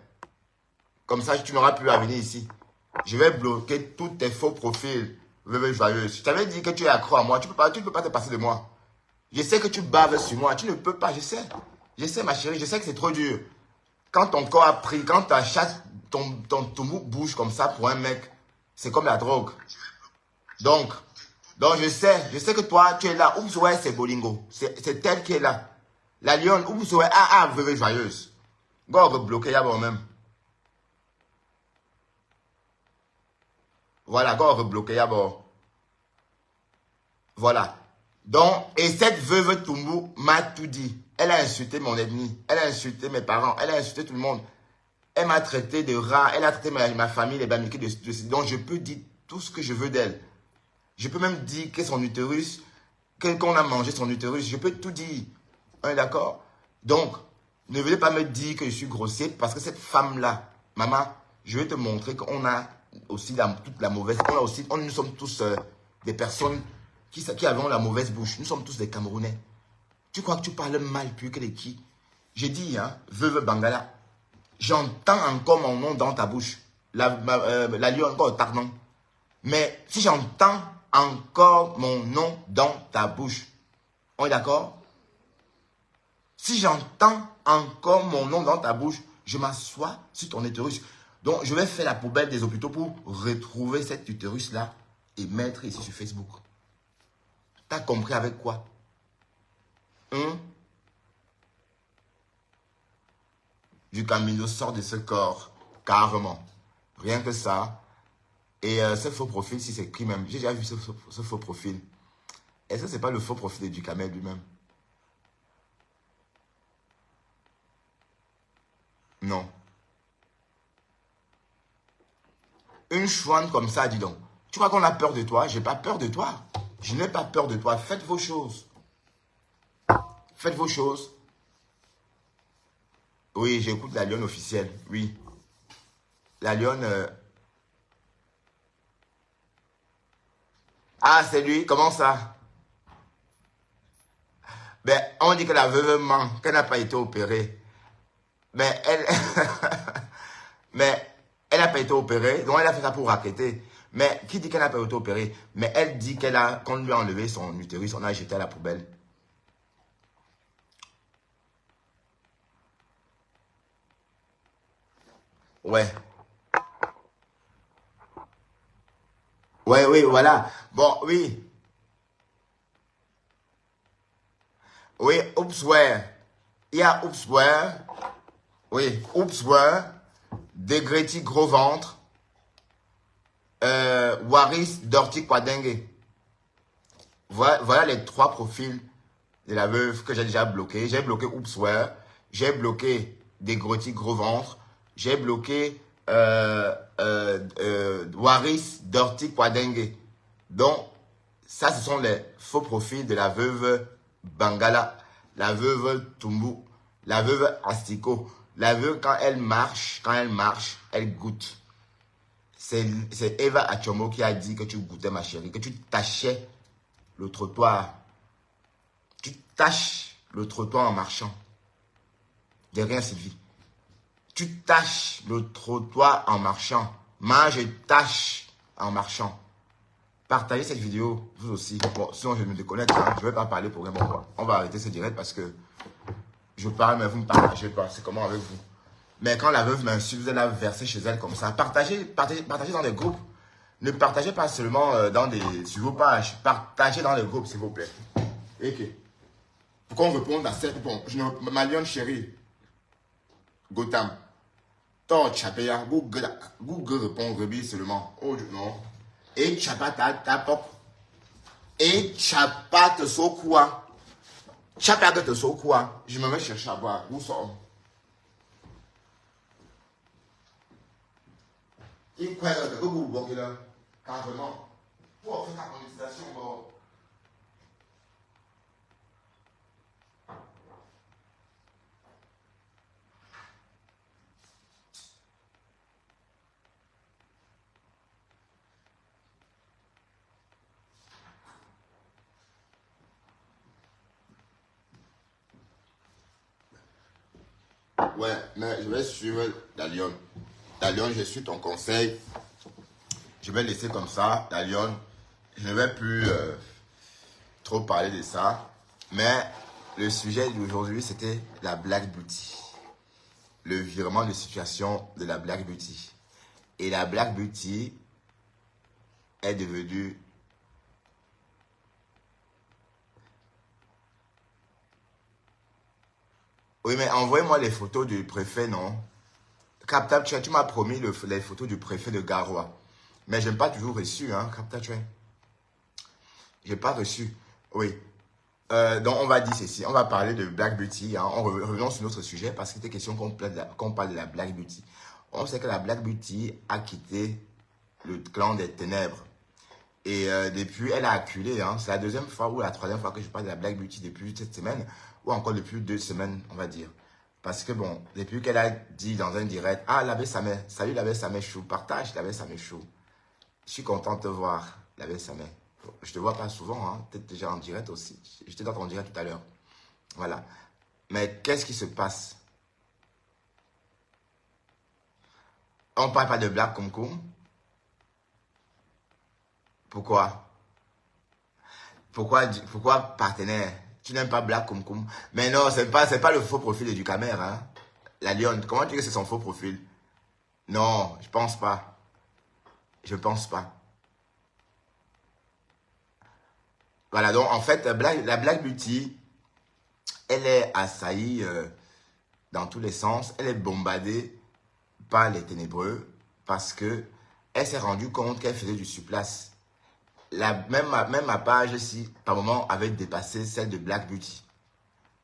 Comme ça, tu n'auras plus à venir ici. Je vais bloquer tous tes faux profils. Veuve joyeuse. Je t'avais dit que tu es accro à moi. Tu ne peux pas te passer de moi. Je sais que tu baves sur moi. Tu ne peux pas, je sais. Je sais, ma chérie, je sais que c'est trop dur. Quand ton corps a pris, quand ta chatte, ton mou bouge comme ça pour un mec, c'est comme la drogue. Donc, je sais que toi, tu es là. Oups, ouais, c'est Bolingo. C'est elle qui est là. La lionne, oups, ouais, veuve joyeuse. Go bloquer d'abord même. Voilà, go rebloquer d'abord. Voilà. Donc, et cette veuve Toumou m'a tout dit. Elle a insulté mon ennemi. Elle a insulté mes parents. Elle a insulté tout le monde. Elle m'a traité de rat. Elle a traité ma famille, les bamiqués de... Donc, je peux dire tout ce que je veux d'elle. Je peux même dire que son utérus, qu'on a mangé son utérus. Je peux tout dire. On est d'accord? Donc, ne venez pas me dire que je suis grossier parce que cette femme-là, maman, je vais te montrer qu'on a aussi toute la mauvaise. Nous sommes tous des personnes qui avons la mauvaise bouche. Nous sommes tous des Camerounais. Tu crois que tu parles mal plus que les qui? J'ai dit, hein, veuve Bangala, j'entends encore mon nom dans ta bouche. La lionne encore, pardon. Mais si j'entends encore mon nom dans ta bouche, on est d'accord? Si j'entends encore mon nom dans ta bouche, je m'assois sur ton utérus. Donc, je vais faire la poubelle des hôpitaux pour retrouver cet utérus-là et mettre ici sur Facebook. T'as compris avec quoi? Du Camino sort de ce corps, carrément. Rien que ça. Et ce faux profil, si c'est écrit même, j'ai déjà vu ce faux profil. Est-ce que ce n'est pas le faux profil de Ducamel lui-même? Non. Une chouane comme ça, dis donc. Tu crois qu'on a peur de toi? J'ai pas peur de toi. Je n'ai pas peur de toi. Faites vos choses. Faites vos choses. Oui, j'écoute la lionne officielle. Oui. La lionne... Ah, c'est lui. Comment ça? Ben, on dit que la veuve ment, qu'elle n'a pas été opérée. Mais elle... Mais elle n'a pas été opérée. Donc, elle a fait ça pour raqueter. Mais qui dit qu'elle n'a pas été opérée? Mais elle dit qu'on lui a enlevé son utérus, on a jeté à la poubelle. Ouais. Ouais, oui, voilà. Bon, oui. Oui, Oopsware. Il y a Oopsware. Oui, Oopsware. Degreti gros ventre. Waris Dirty Kwadenge. Voilà les trois profils de la veuve que j'ai déjà bloqué. J'ai bloqué Oopsware. J'ai bloqué Degreti gros ventre. J'ai bloqué Waris Dirty Kwadenge. Donc, ça, ce sont les faux profils de la veuve Bangala, la veuve Tumbu, la veuve Astiko. La veuve, quand elle marche, elle goûte. C'est Eva Achomo qui a dit que tu goûtais, ma chérie, que tu tâchais le trottoir. Tu tâches le trottoir en marchant. De rien, Sylvie. Tu tâches le trottoir en marchant. Moi, je tâche en marchant. Partagez cette vidéo, vous aussi. Bon, sinon je me déconnecte, hein. Je ne vais pas parler pour rien. Bon, on va arrêter ce direct parce que je parle, mais vous ne me partagez pas. C'est comment avec vous? Mais quand la veuve m'insulte, vous allez la verser chez elle comme ça. Partagez dans les groupes. Ne partagez pas seulement sur vos pages. Partagez dans les groupes, s'il vous plaît. Ok. Pour qu'on réponde à cette... Bon, ma lionne chérie, Gotham. Toi, Chapéa, Google répond rebille seulement. Oh, non. Et Chapa, ta pop. Et Chapa te quoi? Chapa te quoi? Je me mets chercher à boire. Où sont? Il croit que vous bloquez là. Carrément. Pour faire ta conversation, bon. Ouais, mais je vais suivre la Lyon. La Lyon, je suis ton conseil. Je vais laisser comme ça, la Lyon. Je ne vais plus trop parler de ça. Mais le sujet d'aujourd'hui, c'était la Black Beauty. Le virement de situation de la Black Beauty. Et la Black Beauty est devenue... Oui, mais envoyez-moi les photos du préfet, non? Captain, tu m'as promis les photos du préfet de Garoua. Mais je n'ai pas toujours reçu, hein, Captain. Je n'ai pas reçu. Oui. Donc, on va dire ceci. On va parler de Black Beauty. Hein. Revenons sur notre sujet parce qu'il était question qu'on parle de la Black Beauty. On sait que la Black Beauty a quitté le clan des ténèbres. Et depuis, elle a acculé. Hein. C'est la deuxième fois ou la troisième fois que je parle de la Black Beauty depuis cette semaine. Ou encore depuis 2 semaines, on va dire. Parce que bon, depuis qu'elle a dit dans un direct, ah, l'abbé Samé, salut l'abbé Samé Chou, partage l'abbé Samé Chou. Je suis content de te voir, l'abbé Samé. Je te vois pas souvent, hein, peut-être déjà en direct aussi. J'étais dans ton direct tout à l'heure. Voilà. Mais qu'est-ce qui se passe? On parle pas de Black Kumkum. Pourquoi? Pourquoi partenaire? Tu n'aimes pas Black Kumkum? Mais non, c'est pas le faux profil du caméra, hein. La Lyon, comment tu dis que c'est son faux profil? Non, je pense pas. Je pense pas. Voilà, donc en fait, la Black Beauty, elle est assaillie dans tous les sens. Elle est bombardée par les ténébreux parce que elle s'est rendue compte qu'elle faisait du surplace. Même ma page, si par moment, avait dépassé celle de Black Beauty.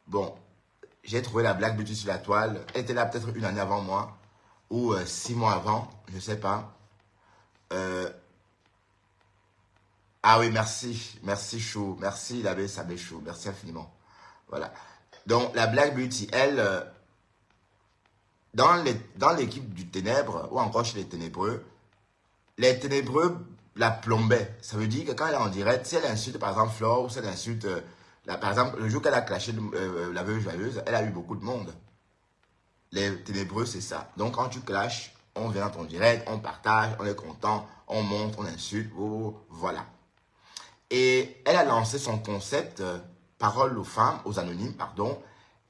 Bon, j'ai trouvé la Black Beauty sur la toile. Elle était là peut-être une année avant moi ou 6 mois avant, je ne sais pas. Euh, ah oui, merci. Merci Chou. Merci l'abbé Sabé Chou. Merci infiniment. Voilà. Donc, la Black Beauty, elle, dans l'équipe du ténèbre, ou encore chez les ténébreux la plombaient. Ça veut dire que quand elle est en direct, si elle insulte par exemple Flore, ou si elle insulte, par exemple, le jour qu'elle a clashé la veuve joyeuse, elle a eu beaucoup de monde. Les ténébreux, c'est ça. Donc, quand tu clashes, on vient dans ton direct, on partage, on est content, on monte, on insulte, oh, voilà. Et elle a lancé son concept Parole aux femmes, aux anonymes, pardon.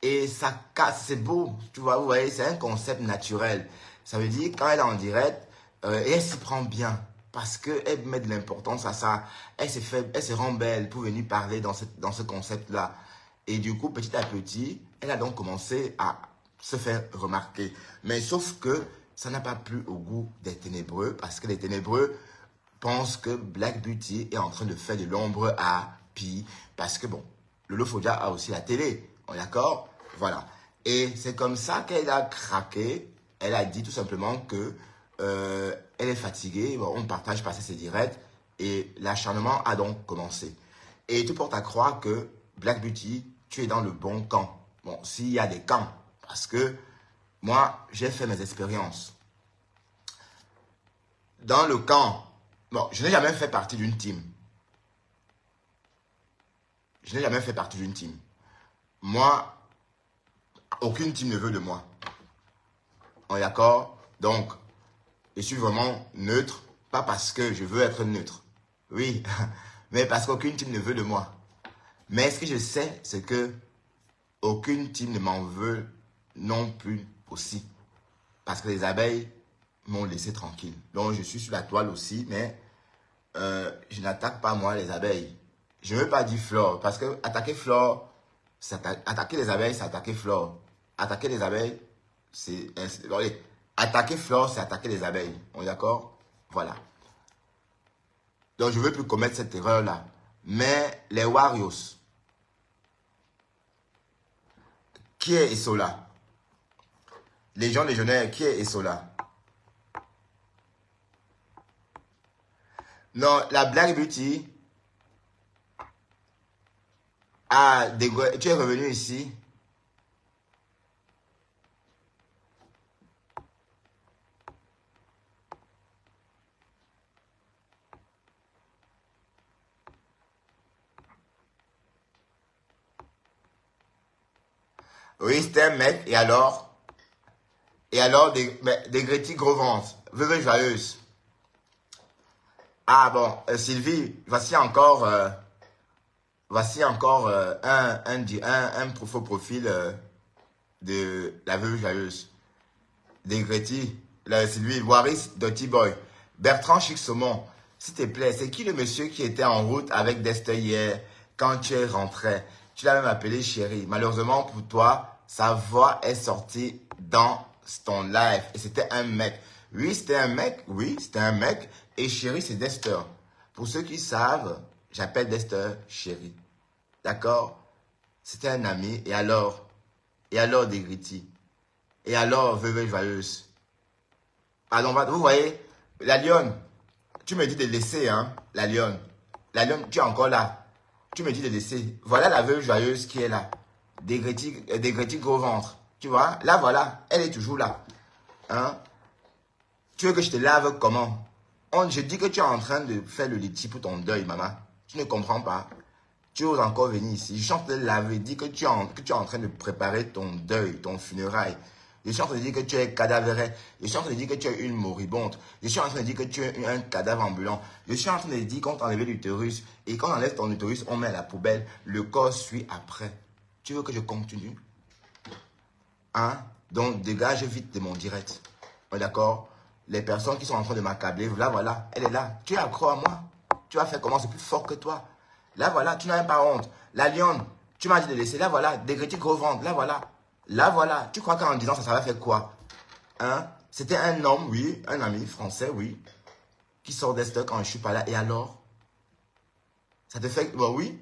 Et ça casse, c'est beau, tu vois, vous voyez, c'est un concept naturel. Ça veut dire quand elle est en direct, et elle s'y prend bien. Parce qu'elle met de l'importance à ça. Elle se rend belle pour venir parler dans ce concept-là. Et du coup, petit à petit, elle a donc commencé à se faire remarquer. Mais sauf que ça n'a pas plu au goût des ténébreux, parce que les ténébreux pense que Black Beauty est en train de faire de l'ombre à Pi. Parce que bon, Lolo Fodia a aussi la télé. On est d'accord? Voilà. Et c'est comme ça qu'elle a craqué. Elle a dit tout simplement que elle est fatiguée. Bon, on partage passer ses directs. Et l'acharnement a donc commencé. Et tout porte à croire que Black Beauty, tu es dans le bon camp. Bon, s'il y a des camps. Parce que moi, j'ai fait mes expériences. Dans le camp, bon, je n'ai jamais fait partie d'une team. Je n'ai jamais fait partie d'une team. Moi, aucune team ne veut de moi. On est d'accord? Donc, je suis vraiment neutre, pas parce que je veux être neutre. Oui, mais parce qu'aucune team ne veut de moi. Mais ce que je sais, c'est que aucune team ne m'en veut non plus aussi. Parce que les abeilles m'ont laissé tranquille. Donc, je suis sur la toile aussi, mais je n'attaque pas moi les abeilles. Je ne veux pas dire Flore, parce que attaquer Flore, attaquer les abeilles, c'est attaquer Flore. Attaquer les abeilles, c'est... Allez, attaquer Flore, c'est attaquer les abeilles. On est d'accord? Voilà. Donc, je ne veux plus commettre cette erreur-là. Mais les Warriors, qui est Isola? Les gens légionnaires, qui est Isola? Non, la Black Beauty tu es revenu ici. Oui, c'était un mec, et alors? Et alors, des Gréty gros ventre. Veuve joyeuse. Ah bon, Sylvie, voici encore un faux profil de la veuve joyeuse. Des Gréty, Sylvie, Waris, Dirty Boy. Bertrand Chic Saumon, s'il te plaît, c'est qui le monsieur qui était en route avec Dexter hier quand tu es rentré? Tu l'as même appelé chérie. Malheureusement pour toi, sa voix est sortie dans ton live. Et c'était un mec. Oui, c'était un mec. Oui, c'était un mec. Et chérie, c'est Dexter. Pour ceux qui savent, j'appelle Dexter chérie. D'accord? C'était un ami. Et alors? Et alors, des Gritty? Et alors, veuve joyeuse? Alors, vous voyez, la lionne, tu me dis de laisser, hein, la lionne. La lionne, tu es encore là. Tu me dis de laisser. Voilà la veuve joyeuse qui est là. Des Gréty gros ventre. Tu vois, là, voilà, elle est toujours là. Hein? Tu veux que je te lave comment? Je dis que tu es en train de faire le liti pour ton deuil, maman. Tu ne comprends pas. Tu oses encore venir ici. Je suis en train de te laver, dire que tu es en train de préparer ton deuil, ton funérail. Je suis en train de dire que tu es cadavéré. Je suis en train de dire que tu es une moribonde. Je suis en train de dire que tu es un cadavre ambulant. Je suis en train de dire qu'on t'a enlevé l'utérus. Et quand on enlève ton utérus, on met à la poubelle. Le corps suit après. Tu veux que je continue? Hein? Donc, dégage vite de mon direct. D'accord? Les personnes qui sont en train de m'accabler, là, voilà, elle est là. Tu es accro à moi. Tu vas faire comment? C'est plus fort que toi. Là, voilà, tu n'as même pas honte. La lionne, tu m'as dit de laisser. Là, voilà, des critiques gros ventre. Là, voilà. Là, voilà. Tu crois qu'en disant ça, ça va faire quoi? Hein? C'était un homme, oui, un ami français, oui, qui sort des stocks quand je suis pas là. Et alors? Ça te fait... Bon, oui.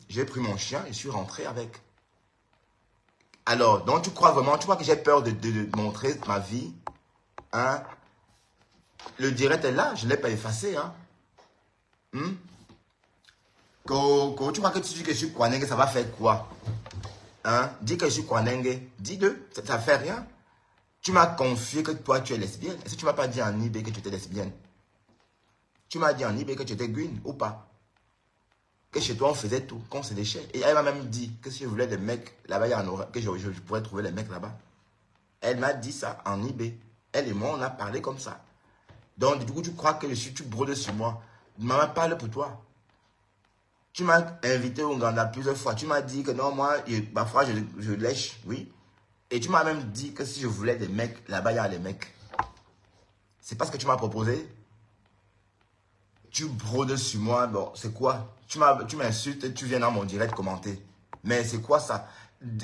J'ai pris mon chien et je suis rentré avec. Alors, donc tu crois vraiment, tu crois que j'ai peur de montrer ma vie? Hein? Le direct est là, je ne l'ai pas effacé. Hein? Tu crois que tu dis que je suis Kwanenge, ça va faire quoi? Hein? Dis que je suis Kwanenge, dis-le, ça ne fait rien. Tu m'as confié que toi tu es lesbienne. Est-ce que tu ne m'as pas dit en eBay que tu étais lesbienne? Tu m'as dit en eBay que tu étais green ou pas? Que chez toi on faisait tout, qu'on se déchait. Et elle m'a même dit que si je voulais des mecs là-bas, il y en aurait, que je pourrais trouver les mecs là-bas. Elle m'a dit ça en eBay. Elle et moi, on a parlé comme ça. Donc, du coup, tu crois que tu brodes sur moi. Maman parle pour toi. Tu m'as invité au Ouganda plusieurs fois. Tu m'as dit que non, moi, parfois, je lèche, oui. Et tu m'as même dit que si je voulais des mecs, là-bas, il y a les mecs. C'est pas ce que tu m'as proposé. Tu brodes sur moi. Bon, c'est quoi? Tu m'insultes et tu viens dans mon direct commenter. Mais c'est quoi ça?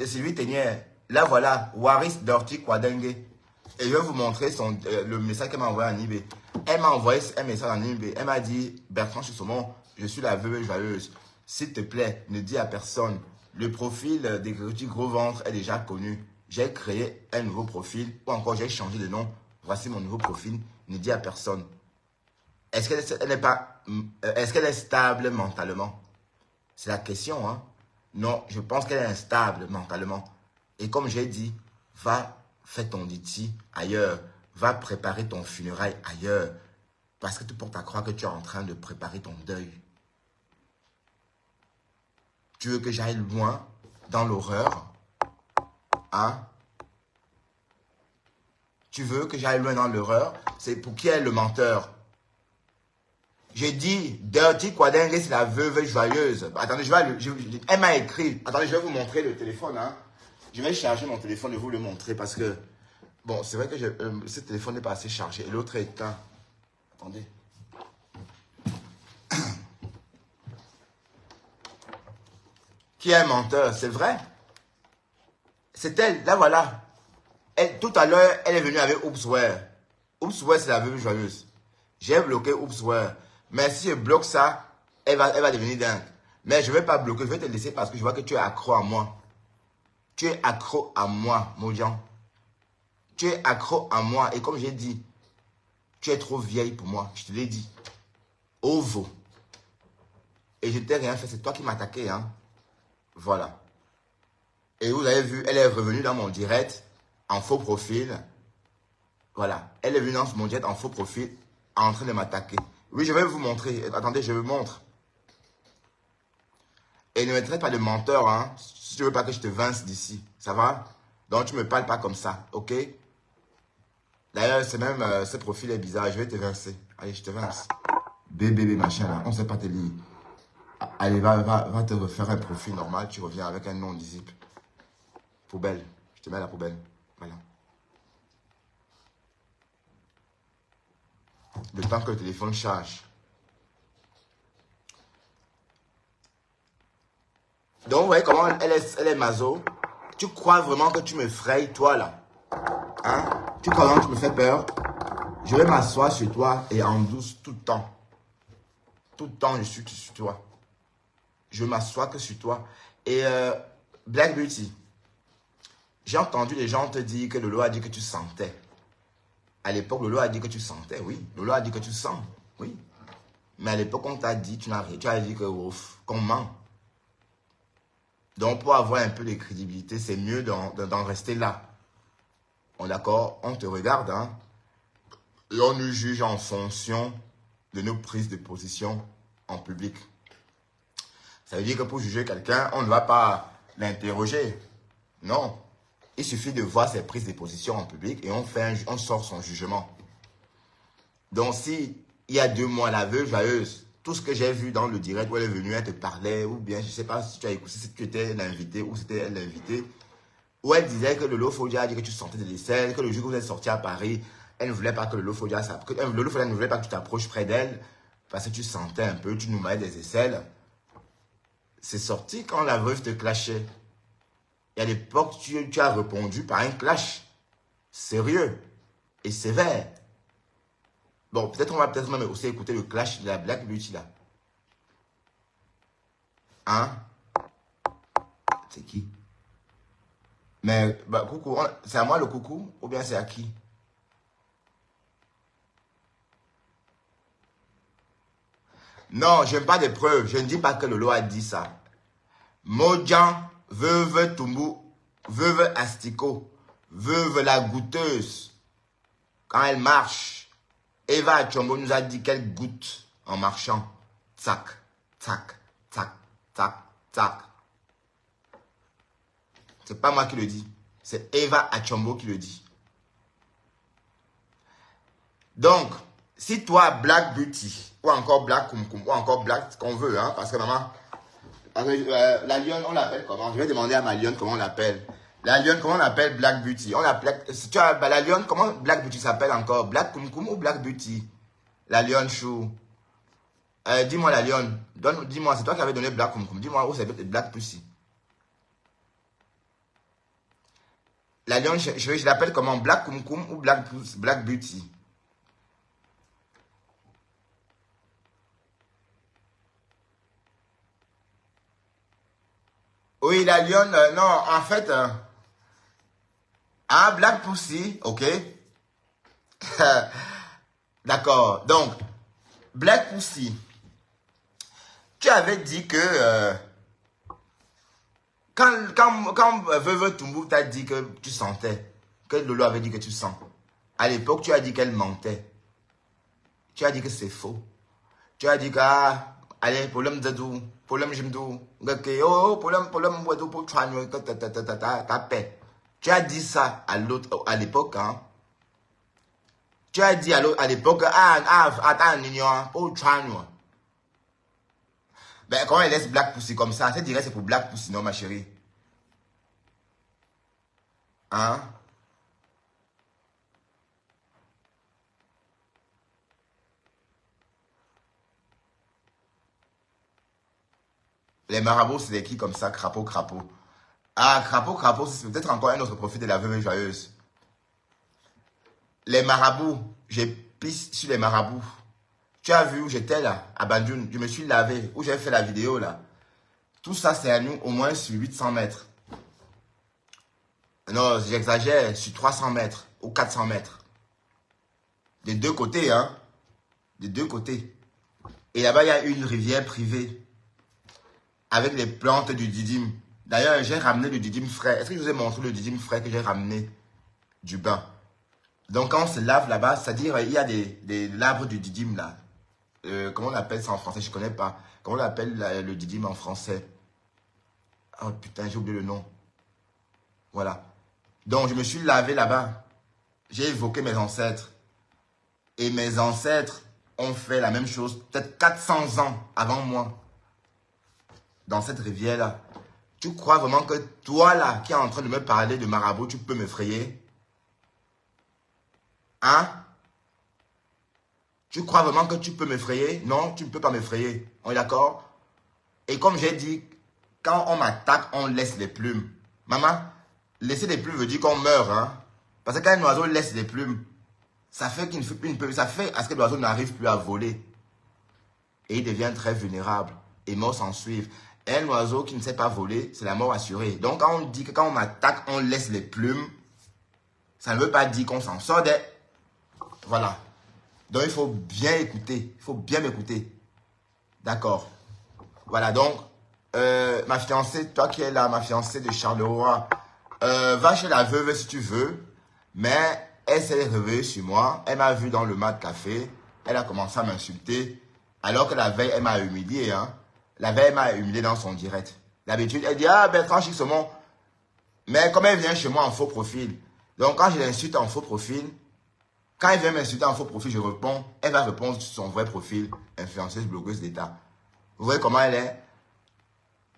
Sylvie Ténière. Là, voilà. Waris Dirty Kwadenge. Et je vais vous montrer le message qu'elle m'a envoyé en eBay. Elle m'a envoyé un message en eBay. Elle m'a dit, Bertrand Chusomon, je suis la veuve joyeuse. S'il te plaît, ne dis à personne. Le profil des petits gros ventres est déjà connu. J'ai créé un nouveau profil. Ou encore, j'ai changé de nom. Voici mon nouveau profil. Ne dis à personne. Est-ce qu'elle est stable mentalement? C'est la question, hein? Non, je pense qu'elle est instable mentalement. Et comme j'ai dit, va faire ton liti ailleurs. Va préparer ton funérail ailleurs. Parce que tu portes à croire que tu es en train de préparer ton deuil. Tu veux que j'aille loin dans l'horreur? Hein? Tu veux que j'aille loin dans l'horreur? C'est pour qui est le menteur? J'ai dit, Dirty Kwadenge, c'est la veuve joyeuse. Attendez, elle m'a écrit. Attendez, je vais vous montrer le téléphone. Hein. Je vais charger mon téléphone et vous le montrer parce que... Bon, c'est vrai que ce téléphone n'est pas assez chargé. Et l'autre est éteint. Attendez. Qui est un menteur? C'est vrai. C'est elle. Là, voilà. Tout à l'heure, elle est venue avec Oopsware. Oopsware, c'est la veuve joyeuse. J'ai bloqué Oopsware. Mais si je bloque ça, elle va devenir dingue. Mais je ne vais pas bloquer, je vais te laisser parce que je vois que tu es accro à moi. Tu es accro à moi, Modian. Tu es accro à moi. Et comme j'ai dit, tu es trop vieille pour moi. Je te l'ai dit. Ovo. Et je t'ai rien fait, c'est toi qui m'as attaqué. Hein. Voilà. Et vous avez vu, elle est revenue dans mon direct en faux profil. Voilà. Elle est venue dans mon direct en faux profil en train de m'attaquer. Oui, je vais vous montrer. Attendez, je vous montre. Et ne me traite pas de menteur, hein. Si tu veux pas que je te vince d'ici. Ça va? Donc, tu ne me parles pas comme ça, ok? D'ailleurs, c'est même, ce profil est bizarre. Je vais te verser. Allez, je te verse. Bébé, machin, là. On ne sait pas te lire. Allez, va te refaire un profil normal. Tu reviens avec un nom lisible. Poubelle. Je te mets à la poubelle. Voilà. Le temps que le téléphone charge. Donc, vous voyez comment elle est maso. Tu crois vraiment que tu me frayes, toi, là? Hein? Tu crois vraiment que tu me fais peur? Je vais m'asseoir sur toi et en douce tout le temps. Tout le temps, je suis sur toi. Je m'assois que sur toi. Et Black Beauty, j'ai entendu les gens te dire que Lolo a dit que tu sentais. À l'époque, Lolo a dit que tu sentais, oui. Lolo a dit que tu sens, oui. Mais à l'époque, on t'a dit, tu as dit que qu'on ment. Donc, pour avoir un peu de crédibilité, c'est mieux d'en rester là. On est d'accord? On te regarde, hein? Et on nous juge en fonction de nos prises de position en public. Ça veut dire que pour juger quelqu'un, on ne va pas l'interroger. Non. Il suffit de voir ses prises de position en public et on sort son jugement. Donc, si il y a 2 mois, la veuve joyeuse, tout ce que j'ai vu dans le direct où elle est venue, elle te parlait, ou bien je ne sais pas si tu as écouté, si tu étais l'invité ou si c'était elle l'invité, où elle disait que Lolo Fodia a dit que tu sentais des aisselles, que le jour où vous êtes sorti à Paris, elle ne voulait pas que Lolo Fodia ne voulait pas que tu t'approches près d'elle parce que tu sentais un peu, tu nous mettais des aisselles. C'est sorti quand la veuve te clashait. Et à l'époque, tu as répondu par un clash sérieux et sévère. Bon, peut-être on va peut-être même aussi écouter le clash de la Black Beauty là. Hein? C'est qui? Mais, bah, coucou, c'est à moi le coucou ou bien c'est à qui? Non, je n'ai pas de preuves. Je ne dis pas que Lolo a dit ça. Mojan, veuve Tumbu, veuve Astico, veuve la goûteuse. Quand elle marche, Eva Achombo nous a dit qu'elle goûte en marchant. Tac, tac, tac, tac, tac. C'est pas moi qui le dis. C'est Eva Achombo qui le dit. Donc, si toi, Black Beauty, ou encore Black Kumkum, ou encore Black, ce qu'on veut, hein, parce que maman, la lionne, on l'appelle comment? Je vais demander à ma lionne comment on l'appelle. La lionne, comment on l'appelle Black Beauty? On l'appelle, si tu as, bah, la lionne, comment Black Beauty s'appelle encore? Black Kumkum ou Black Beauty? La lionne chou. Dis-moi la lionne. Dis-moi, c'est toi qui avais donné Black Kumkum. Dis-moi où c'est Black Pussy. La lionne, je l'appelle comment? Black Kumkum ou Black Beauty? Oui, la lionne, non, en fait, Black Pussy, ok. D'accord, donc, Black Pussy, tu avais dit que, quand Veuve Tumbu t'a dit que tu sentais, que Lolo avait dit que tu sens, à l'époque, tu as dit qu'elle mentait. Tu as dit que c'est faux. Tu as dit que, allez, problème de tout, problème j'aime problème pour ta paix. Tu as dit ça à l'époque, hein. Tu as dit à l'époque, attends, pour ben, comment elle laisse Black Pussy comme ça? C'est direct, c'est pour Black Pussy, non, ma chérie? Hein? Les marabouts, c'est des qui comme ça, crapaud, crapaud. Crapaud, c'est peut-être encore un autre profil de la veuve joyeuse. Les marabouts, j'ai pisse sur les marabouts. Tu as vu où j'étais là, à Banjul, je me suis lavé, où j'ai fait la vidéo là. Tout ça, c'est à nous au moins sur 800 mètres. Non, j'exagère, sur 300 mètres ou 400 mètres. Des deux côtés, hein. Des deux côtés. Et là-bas, il y a une rivière privée avec les plantes du didyme. D'ailleurs, j'ai ramené le didyme frais. Est-ce que je vous ai montré le didyme frais que j'ai ramené du bain? Donc, quand on se lave là-bas, c'est-à-dire il y a des labres du didyme là. Comment on appelle ça en français? Je ne connais pas. Comment on appelle le didyme en français? Oh putain, j'ai oublié le nom. Voilà. Donc, je me suis lavé là-bas. J'ai évoqué mes ancêtres. Et mes ancêtres ont fait la même chose, peut-être 400 ans avant moi, dans cette rivière-là. Tu crois vraiment que toi, là, qui es en train de me parler de marabout, tu peux m'effrayer? Hein? Tu crois vraiment que tu peux m'effrayer? Non, tu ne peux pas m'effrayer. On est d'accord? Et comme j'ai dit, quand on m'attaque, on laisse les plumes. Maman, laisser les plumes veut dire qu'on meurt. Hein? Parce que quand un oiseau laisse les plumes, ça fait ça fait à ce que l'oiseau n'arrive plus à voler. Et il devient très vulnérable. Et mort s'en suivent. Un oiseau qui ne sait pas voler, c'est la mort assurée. Donc quand on dit que quand on m'attaque, on laisse les plumes, ça ne veut pas dire qu'on s'en sort. Voilà. Donc il faut bien écouter. Il faut bien m'écouter. D'accord. Voilà, donc, ma fiancée, toi qui es là, ma fiancée de Charleroi, va chez la veuve si tu veux, mais elle s'est réveillée sur moi, elle m'a vu dans le mat de café, elle a commencé à m'insulter, alors que la veille, elle m'a humilié, hein. La veille, elle m'a humilié dans son direct. D'habitude, elle dit, ah, Bertrand Chixomon, mais comme elle vient chez moi en faux profil, donc quand je l'insulte en faux profil, quand elle vient m'insulter en faux profil, je réponds, elle va répondre sur son vrai profil, influenceuse, blogueuse d'État. Vous voyez comment elle est?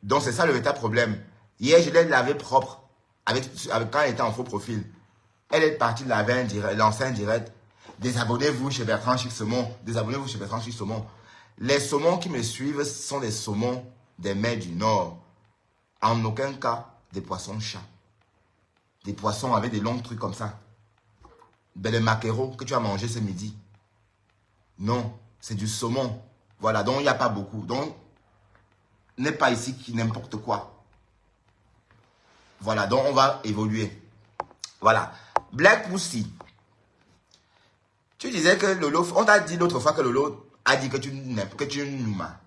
Donc c'est ça le véritable problème. Hier, je l'ai lavé propre quand elle était en faux profil. Elle est partie laver un direct, lancer un direct. Désabonnez-vous chez Bertrand Chixomon. Désabonnez-vous chez Bertrand Chixomon. Les saumons qui me suivent sont des saumons des mers du Nord. En aucun cas des poissons-chats. Des poissons avec des longs trucs comme ça. Ben, le maquereau que tu as mangé ce midi. Non, c'est du saumon. Voilà, donc il n'y a pas beaucoup. Donc, n'est pas ici qui n'importe quoi. Voilà, donc on va évoluer. Voilà. Black Pussy. Tu disais que Lolo, on t'a dit l'autre fois que Lolo a dit que tu nous m'as.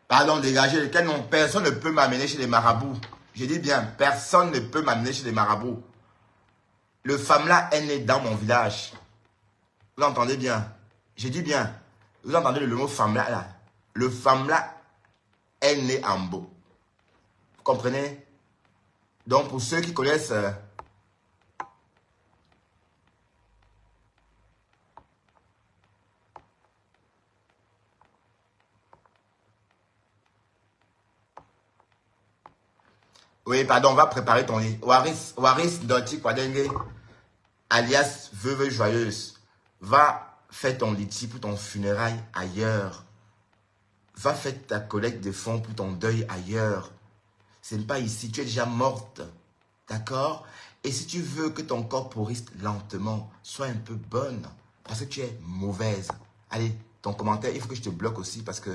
Pardon, dégagez. Quel nom? Personne ne peut m'amener chez les marabouts. Je dis bien, personne ne peut m'amener chez les marabouts. Le femme là est né dans mon village. Vous entendez bien? Je dis bien. Vous entendez le mot femme là? Le femme là est né en beau. Vous comprenez? Donc pour ceux qui connaissent... Oui, pardon, on va préparer ton lit. Waris Doti Kwadenge, alias Veuve Joyeuse, va faire ton liti pour ton funérail ailleurs. Va faire ta collecte de fonds pour ton deuil ailleurs. Ce n'est pas ici, tu es déjà morte. D'accord? Et si tu veux que ton corps pourrisse lentement, sois un peu bonne. Parce que tu es mauvaise. Allez, ton commentaire, il faut que je te bloque aussi parce que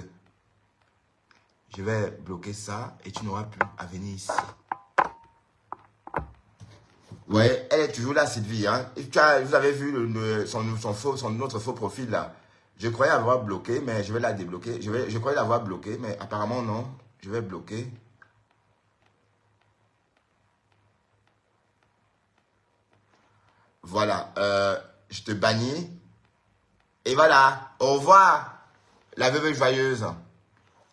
je vais bloquer ça et tu n'auras plus à venir ici. Ouais, elle est toujours là, Sylvie. Hein. Vous avez vu son autre faux profil là. Je croyais avoir bloqué, mais je vais la débloquer. Je croyais l'avoir bloqué, mais apparemment non. Je vais bloquer. Voilà. Je te bannis. Et voilà. Au revoir, la veuve joyeuse.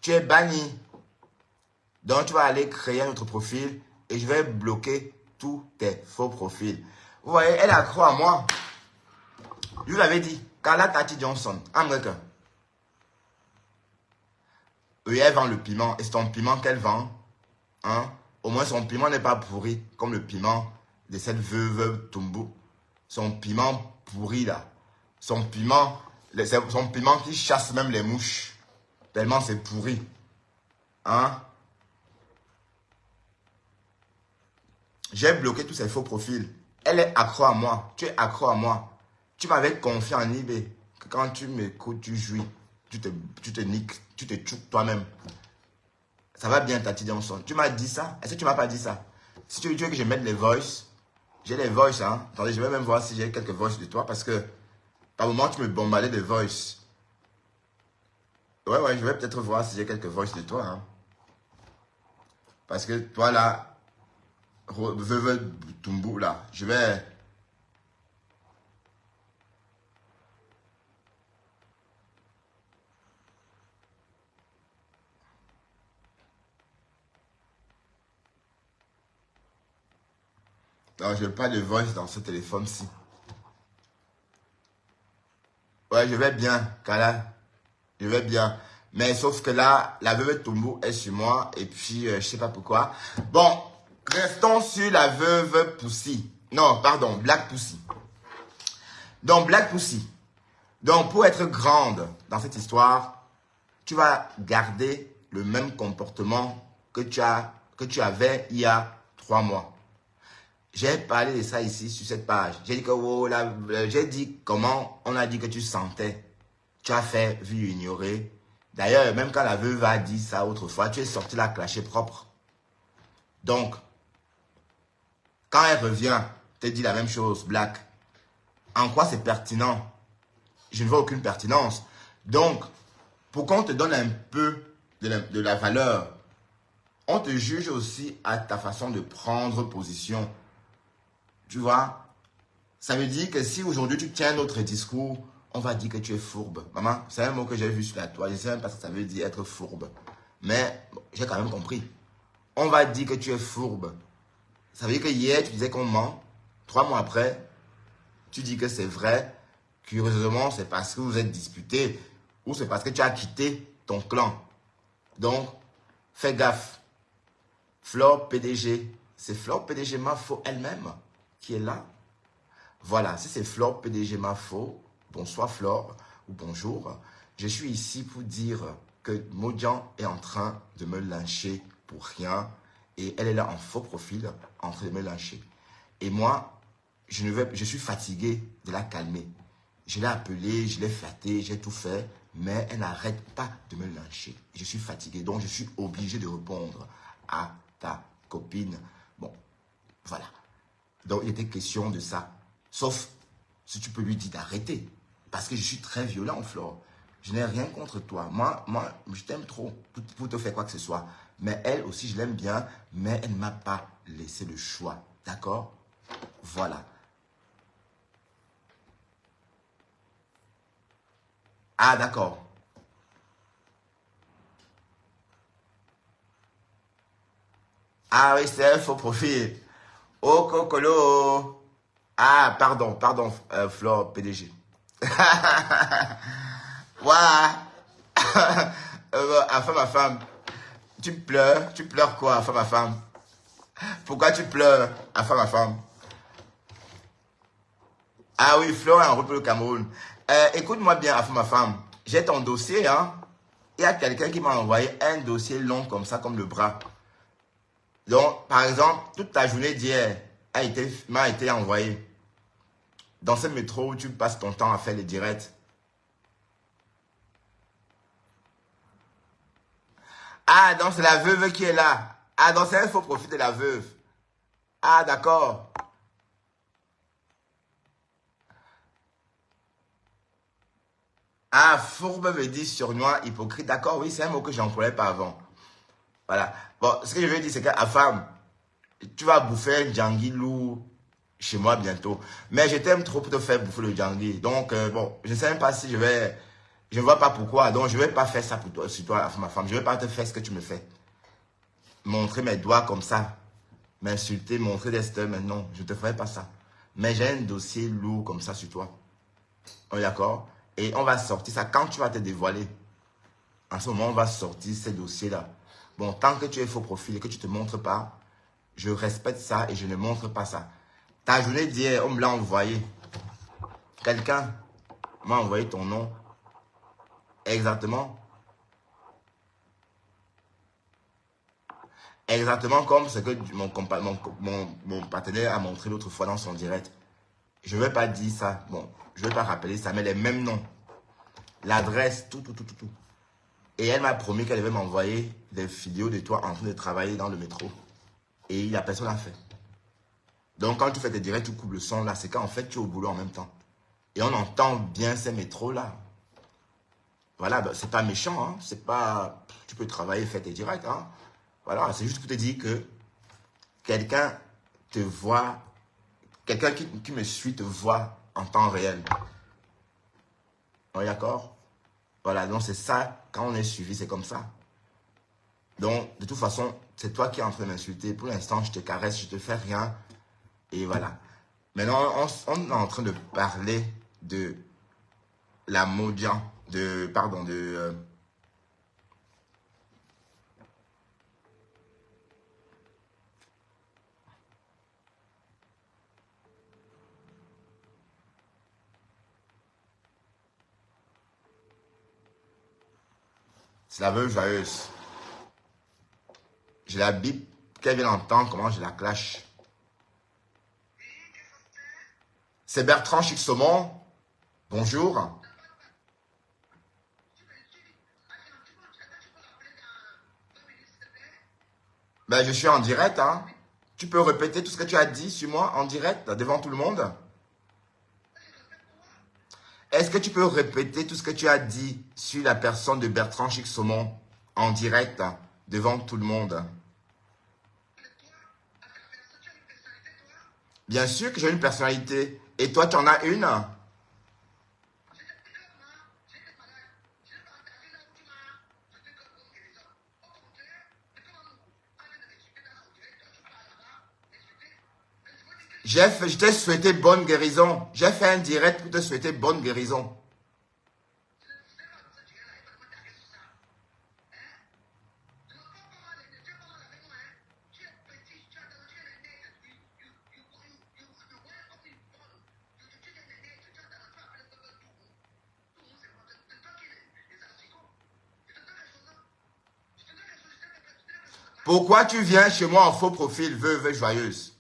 Tu es banni. Donc, tu vas aller créer un autre profil et je vais bloquer tous tes faux profils. Vous voyez, elle a cru à moi. Je vous l'avais dit. Carla Tati Johnson, américain. Oui, elle vend le piment. Et c'est ton piment qu'elle vend. Hein? Au moins, son piment n'est pas pourri comme le piment de cette veuve Tumbu. Son piment pourri là. Son piment qui chasse même les mouches. Tellement c'est pourri. Hein? J'ai bloqué tous ces faux profils. Elle est accro à moi. Tu es accro à moi. Tu m'avais confié en eBay que quand tu m'écoutes, tu jouis. Tu te niques. Tu te choques toi-même. Ça va bien, Tati Johnson. Tu m'as dit ça? Est-ce que tu m'as pas dit ça? Si tu veux que je mette les voices, j'ai les voices. Hein? Attendez, je vais même voir si j'ai quelques voices de toi parce que par moment, tu me bombardais de voices. Ouais, je vais peut-être voir si j'ai quelques voices de toi. Hein? Parce que toi là, Veuve Tumbu là, je vais... Non, je n'ai pas de voice dans ce téléphone-ci. Ouais, je vais bien, Kala. Je vais bien. Mais sauf que là, la veuve Toumou est sur moi. Et puis, je sais pas pourquoi. Bon, restons sur la veuve Pussy. Non, pardon, Black Pussy. Donc, Black Pussy. Donc, pour être grande dans cette histoire, tu vas garder le même comportement que tu avais il y a 3 mois. J'ai parlé de ça ici sur cette page. J'ai dit que j'ai dit comment on a dit que tu sentais. Tu as fait vu ignorer. D'ailleurs, même quand la veuve a dit ça autrefois, tu es sorti la clasher propre. Donc, quand elle revient, te dit la même chose, Black. En quoi c'est pertinent? Je ne vois aucune pertinence. Donc, pour qu'on te donne un peu de la valeur, on te juge aussi à ta façon de prendre position. Tu vois? Ça veut dire que si aujourd'hui tu tiens un autre discours, on va dire que tu es fourbe. Maman, c'est un mot que j'ai vu sur la toile. Je ne sais même pas ce que ça veut dire être fourbe. Mais bon, j'ai quand même compris. On va dire que tu es fourbe. Ça veut dire que hier, tu disais qu'on ment. 3 mois après, tu dis que c'est vrai. Curieusement, c'est parce que vous êtes disputés ou c'est parce que tu as quitté ton clan. Donc, fais gaffe. Flore PDG. C'est Flore PDG Mafo elle-même qui est là. Voilà, si c'est Flore PDG Mafo, bonsoir Flore ou bonjour. Je suis ici pour dire que Modian est en train de me lyncher pour rien et elle est là en faux profil en train de me lyncher. Et moi, je suis fatigué de la calmer. Je l'ai appelée, je l'ai flattée, j'ai tout fait, mais elle n'arrête pas de me lyncher. Je suis fatigué, donc je suis obligé de répondre à ta copine. Bon, voilà. Donc il était question de ça. Sauf si tu peux lui dire d'arrêter. Parce que je suis très violent, Flore. Je n'ai rien contre toi. Moi, je t'aime trop pour te faire quoi que ce soit. Mais elle aussi, je l'aime bien, mais elle ne m'a pas laissé le choix. D'accord? Voilà. Ah, d'accord. Ah oui, c'est un faux profil. Oh, Cocolo. Ah, pardon, Flore, PDG. Ouah. Enfin, ma femme, tu pleures quoi, enfin, ma femme? Pourquoi tu pleures, enfin, ma femme? Ah oui, Flore est en route pour le Cameroun. Écoute-moi bien, enfin, ma femme, j'ai ton dossier, hein? Il y a quelqu'un qui m'a envoyé un dossier long comme ça, comme le bras. Donc, par exemple, toute ta journée d'hier m'a été envoyée. Dans ce métro où tu passes ton temps à faire les directs. Ah, donc c'est la veuve qui est là. Ah, donc c'est un faux profil de la veuve. Ah, d'accord. Ah, fourbe veut dire surnois, hypocrite. D'accord, oui, c'est un mot que j'employais pas avant. Voilà. Bon, ce que je veux dire, c'est qu'à femme, tu vas bouffer un djangui lourd chez moi bientôt. Mais je t'aime trop pour te faire bouffer le djangui. Donc, bon, je ne sais même pas si je vais... Je ne vois pas pourquoi. Donc, je ne vais pas faire ça pour toi, sur toi, ma femme. Je ne vais pas te faire ce que tu me fais. Montrer mes doigts comme ça. M'insulter, montrer des steurs. Mais non, je ne te ferai pas ça. Mais j'ai un dossier lourd comme ça sur toi. On est d'accord? Et on va sortir ça quand tu vas te dévoiler. En ce moment, on va sortir ces dossiers-là. Bon, tant que tu es faux profil et que tu ne te montres pas, je respecte ça et je ne montre pas ça. Ta journée d'hier, on me l'a envoyé. Quelqu'un m'a envoyé ton nom. Exactement. Exactement comme ce que mon partenaire a montré l'autre fois dans son direct. Je ne vais pas dire ça. Bon, je ne vais pas rappeler ça, mais les mêmes noms. L'adresse, tout. Et elle m'a promis qu'elle devait m'envoyer des vidéos de toi en train de travailler dans le métro. Et la personne l'a fait. Donc, quand tu fais tes directs, tu coupes le son là, c'est qu'en fait, tu es au boulot en même temps. Et on entend bien ces métros là. Voilà, ben, c'est pas méchant, hein. C'est pas... Tu peux travailler, faire tes directs, hein. Voilà, c'est juste pour te dire que quelqu'un te voit, quelqu'un qui me suit te voit en temps réel. On est d'accord? Voilà, donc c'est ça, quand on est suivi, c'est comme ça. Donc, de toute façon, c'est toi qui es en train de m'insulter. Pour l'instant, je te caresse, je te fais rien. Et voilà. Maintenant, on est en train de parler de la Modian, c'est la veuve joyeuse. Je la bip, qu'elle vienne entendre comment je la clash. C'est Bertrand Chic-Saumon. Bonjour. Ben, je suis en direct, hein. Tu peux répéter tout ce que tu as dit sur moi en direct, devant tout le monde? Est-ce que tu peux répéter tout ce que tu as dit sur la personne de Bertrand Chic-Saumon en direct, devant tout le monde? Bien sûr que j'ai une personnalité. Et toi, tu en as une? Je t'ai souhaité bonne guérison. J'ai fait un direct pour te souhaiter bonne guérison. Pourquoi tu viens chez moi en faux profil, veuve joyeuse?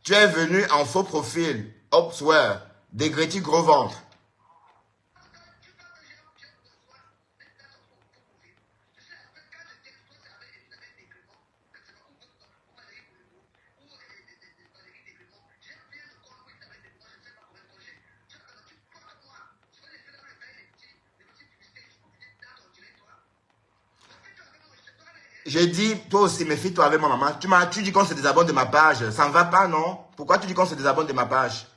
Tu es venu en faux profil, Opswear, Degretti gros ventre. J'ai dit, toi aussi, méfie-toi avec ma maman. Tu dis qu'on se désabonne de ma page. Ça ne va pas, non? Pourquoi tu dis qu'on se désabonne de ma page?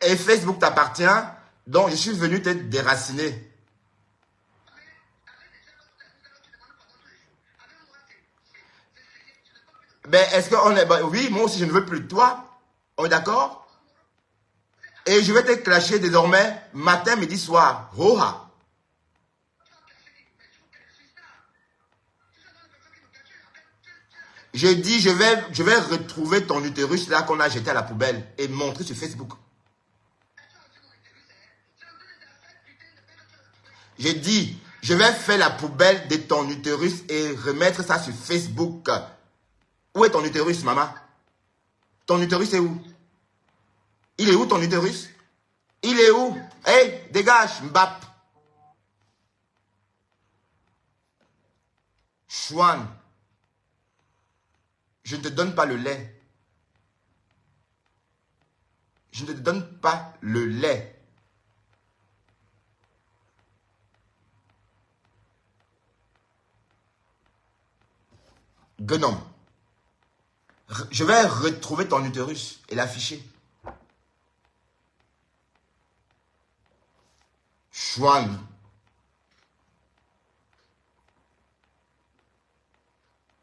Et Facebook t'appartient, donc je suis venu te déraciner. Ben, est-ce qu'on est... Ben, oui, moi aussi, je ne veux plus de toi. On est d'accord? Et je vais te clasher désormais matin, midi, soir. Roha. J'ai dit, je vais retrouver ton utérus là qu'on a jeté à la poubelle et montrer sur Facebook. J'ai dit, je vais faire la poubelle de ton utérus et remettre ça sur Facebook. Où est ton utérus, maman? Ton utérus est où? Il est où ton utérus? Il est où? Hey, dégage, Mbap. Chouane, je ne te donne pas le lait. Je ne te donne pas le lait. Guenom. Je vais retrouver ton utérus et l'afficher. Chouane.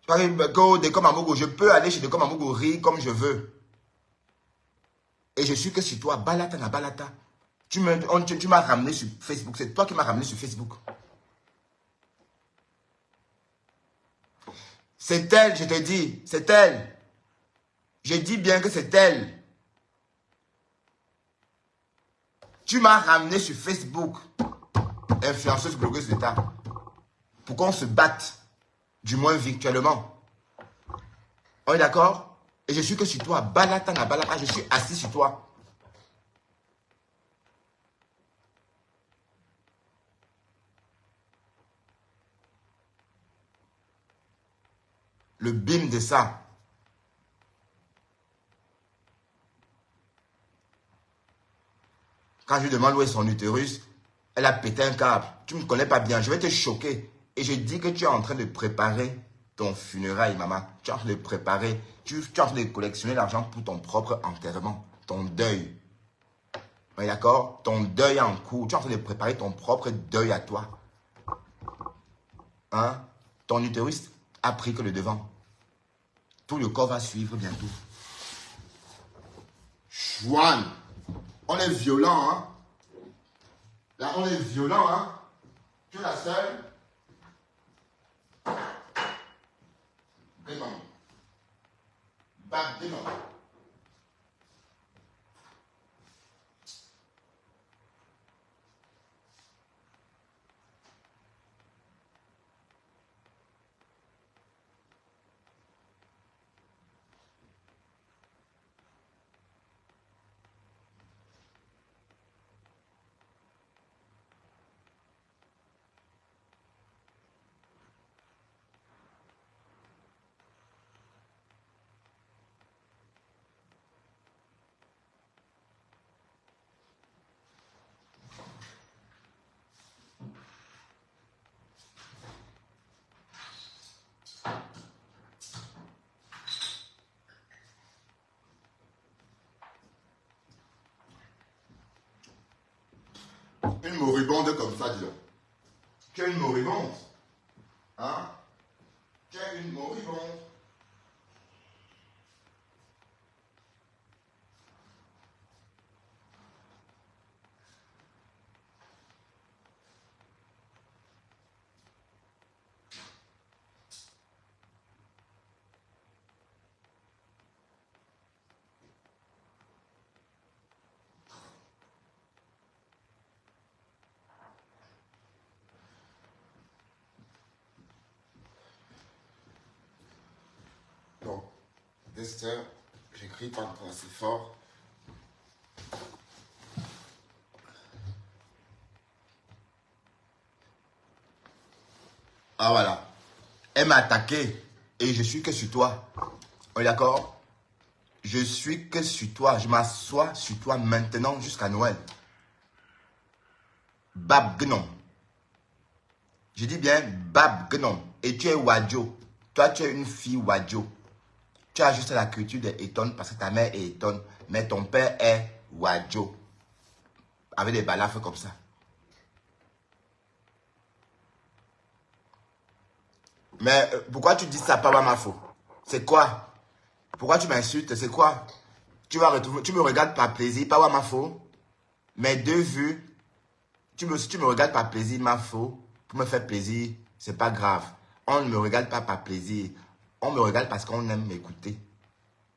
Je peux aller chez Decom Amogo rire comme je veux. Et je suis que sur toi, balata na balata. Tu m'as ramené sur Facebook. C'est toi qui m'as ramené sur Facebook. C'est elle, je te dis. C'est elle. Je dis bien que c'est elle. Tu m'as ramené sur Facebook. Influenceuse, blogueuse d'État. Pour qu'on se batte. Du moins virtuellement. On est d'accord? Et je suis que sur toi. Balata na balata. Je suis assis sur toi. Le bim de ça. Quand je lui demande où est son utérus, elle a pété un câble. Tu ne me connais pas bien. Je vais te choquer. Et je dis que tu es en train de préparer ton funérail, maman. Tu es en train de préparer. Tu es en train de collectionner l'argent pour ton propre enterrement. Ton deuil. On est d'accord? Ton deuil est en cours. Tu es en train de préparer ton propre deuil à toi. Hein? Ton utérus a pris que le devant. Tout le corps va suivre bientôt. Chouane. On est violent, hein? Là, on est violent, hein? Tu es la seule? Démon. Bab démon. Une moribonde comme ça, dis donc. Tu es une moribonde. Hein? Tu es une moribonde. Bon, Dexter, j'écris pas encore assez fort. Ah voilà. Elle m'a attaqué et je suis que sur toi. On est d'accord? Je suis que sur toi. Je m'assois sur toi maintenant jusqu'à Noël. Bab Gnon. Je dis bien Bab Gnon. Et tu es Wadjo. Toi, tu es une fille Wadjo. Tu as juste la culture des Eton parce que ta mère est Eton. Mais ton père est Wadjo. Avec des balafres comme ça. Mais pourquoi tu dis ça, pas ma faute? C'est quoi? Pourquoi tu m'insultes? C'est quoi? Tu me regardes par plaisir, pas ma faute. Mes deux vues, si tu me regardes par plaisir, ma faute, pour me faire plaisir, c'est pas grave. On ne me regarde pas par plaisir. On me regarde parce qu'on aime m'écouter.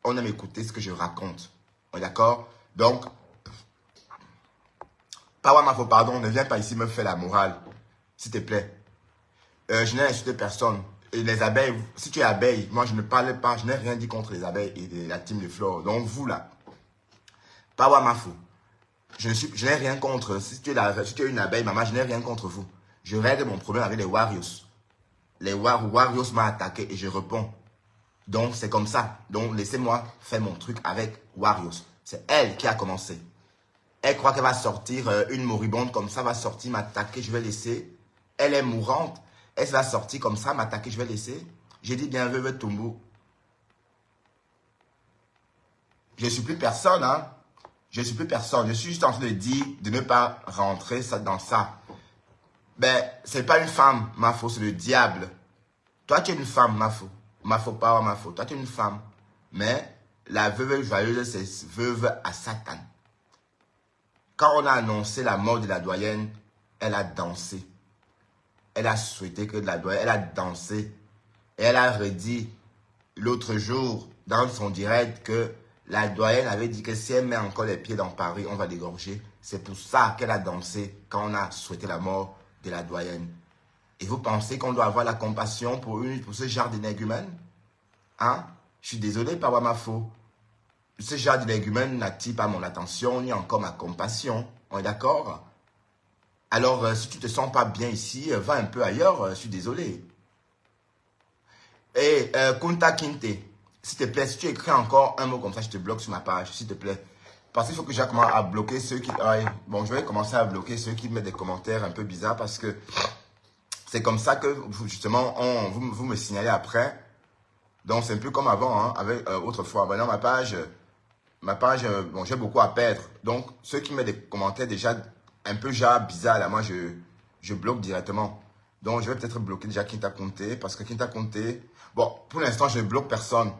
On aime écouter ce que je raconte. On est d'accord? Donc, pas ma faute, pardon, ne viens pas ici me faire la morale. S'il te plaît. Je n'ai insulté personne. Et les abeilles, si tu es abeille, moi je ne parle pas, je n'ai rien dit contre les abeilles et la team de flore. Donc vous là, pas Wamafo. Je n'ai rien contre. Si tu es une abeille, maman, je n'ai rien contre vous. Je règle mon problème avec les Warriors. Les Warriors m'ont attaqué et je réponds. Donc c'est comme ça. Donc laissez-moi faire mon truc avec Warriors. C'est elle qui a commencé. Elle croit qu'elle va sortir, une moribonde comme ça va sortir, m'attaquer, je vais laisser. Elle est mourante. Elle va sortir comme ça, m'attaquer, je vais laisser. J'ai dit bien, veuve Tumbu. Je ne suis plus personne, hein. Je ne suis plus personne. Je suis juste en train de dire de ne pas rentrer dans ça. Ben, c'est pas une femme, ma faute, c'est le diable. Toi, tu es une femme, ma faute. Ma faute, pas ma faute. Toi, tu es une femme. Mais la veuve joyeuse, c'est veuve à Satan. Quand on a annoncé la mort de la doyenne, elle a dansé. Elle a souhaité que la doyenne, elle a dansé. Et elle a redit l'autre jour dans son direct que la doyenne avait dit que si elle met encore les pieds dans Paris, on va l'égorger. C'est pour ça qu'elle a dansé quand on a souhaité la mort de la doyenne. Et vous pensez qu'on doit avoir la compassion pour ce genre d'énergumène? Hein? Je suis désolé, pas ma faute. Ce genre d'énergumène n'attire pas mon attention, ni encore ma compassion. On est d'accord? Alors, si tu ne te sens pas bien ici, va un peu ailleurs, je suis désolé. Et Kunta Kinte, s'il te plaît, si tu écris encore un mot comme ça, je te bloque sur ma page, s'il te plaît. Parce qu'il faut que j'ai commencé à bloquer ceux qui... bon, je vais commencer à bloquer ceux qui mettent des commentaires un peu bizarres parce que c'est comme ça que, justement, vous me signalez après. Donc, c'est un peu comme avant, hein, avec autrefois. Dans ma page, ma page, bon, j'ai beaucoup à perdre. Donc, ceux qui mettent des commentaires déjà un peu genre bizarre, là, moi, je bloque directement. Donc, je vais peut-être bloquer déjà Kinta Conté, parce que Kinta Conté, bon, pour l'instant, je ne bloque personne.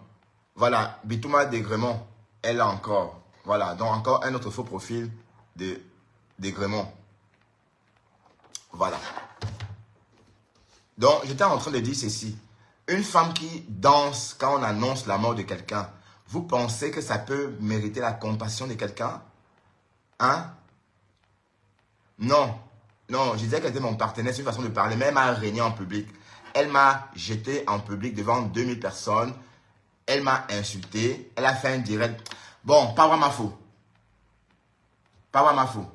Voilà, Bitouma Desgrémont, elle a encore. Voilà, donc encore un autre faux profil de Desgrémont. Voilà. Donc, j'étais en train de dire ceci. Une femme qui danse quand on annonce la mort de quelqu'un, vous pensez que ça peut mériter la compassion de quelqu'un? Hein? Non. Non, je disais qu'elle était mon partenaire, c'est une façon de parler, mais elle m'a régné en public. Elle m'a jeté en public devant 2000 personnes. Elle m'a insulté. Elle a fait un direct. Bon, pas vraiment faux. Pas vraiment faux.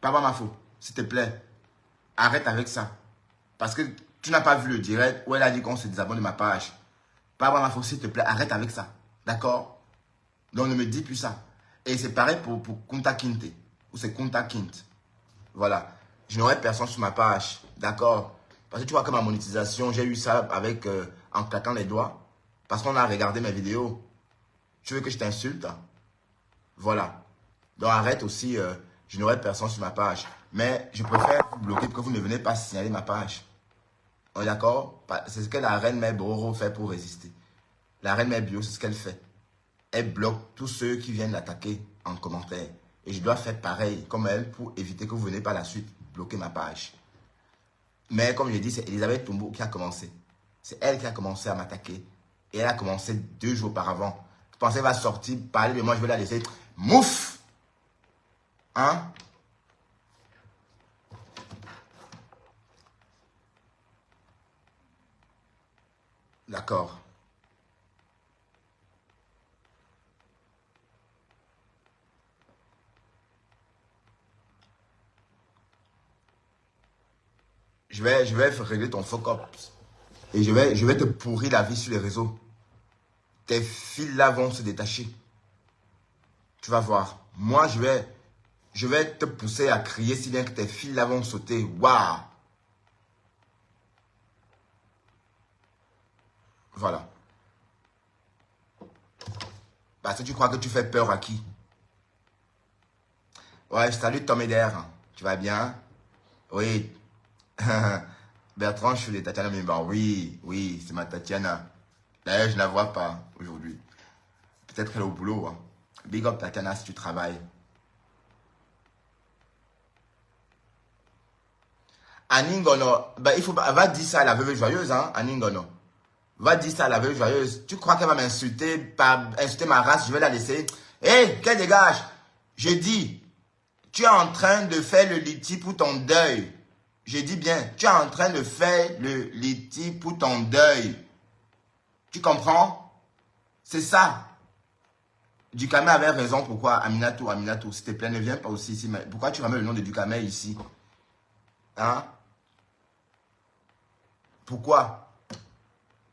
Pas vraiment faux. S'il te plaît, arrête avec ça. Parce que tu n'as pas vu le direct où elle a dit qu'on se désabonne de ma page. Pas vraiment faux, s'il te plaît, arrête avec ça. D'accord? Donc ne me dis plus ça. Et c'est pareil pour Kunta Kinte. Ou c'est Kunta Kinte. Voilà. Je n'aurai personne sur ma page. D'accord? Parce que tu vois que ma monétisation, j'ai eu ça avec en claquant les doigts. Parce qu'on a regardé mes vidéos. Tu veux que je t'insulte? Voilà. Donc arrête aussi, je n'aurai personne sur ma page. Mais je préfère vous bloquer pour que vous ne venez pas signaler ma page. On est d'accord? C'est ce que la reine Mère Bororo fait pour résister. La reine Mère Bio, c'est ce qu'elle fait. Elle bloque tous ceux qui viennent l'attaquer en commentaire. Et je dois faire pareil comme elle pour éviter que vous venez par la suite bloquer ma page. Mais comme je dis, c'est Elisabeth Toumbo qui a commencé. C'est elle qui a commencé à m'attaquer. Et elle a commencé 2 jours auparavant. Je pensais qu'elle va sortir, parler de moi, je vais la laisser. Mouf! Hein? D'accord. Je vais régler ton fuck up. Et je vais te pourrir la vie sur les réseaux. Tes fils là vont se détacher. Tu vas voir. Moi, je vais te pousser à crier si bien que tes fils là vont sauter. Waouh! Voilà. Parce que tu crois que tu fais peur à qui? Ouais, salut Tom Eder. Tu vas bien? Oui. Bertrand, je suis de Tatiana Mimba. Oui, oui, c'est ma Tatiana. D'ailleurs, je ne la vois pas aujourd'hui. Peut-être qu'elle est au boulot. Hein. Big up Tatiana si tu travailles. Aningono, ben, va dire ça à la veuve joyeuse, hein, Aningono. Va dire ça à la veuve joyeuse. Tu crois qu'elle va m'insulter, insulter ma race, je vais la laisser. Hé, hey, qu'elle dégage. Je dis, tu es en train de faire le liti pour ton deuil. Je dis bien, tu es en train de faire le liti pour ton deuil. Tu comprends? C'est ça. Dukamé avait raison. Pourquoi? Aminatou, s'il te plaît, ne viens pas aussi ici. Mais pourquoi tu ramènes le nom de Dukamé ici? Hein? Pourquoi?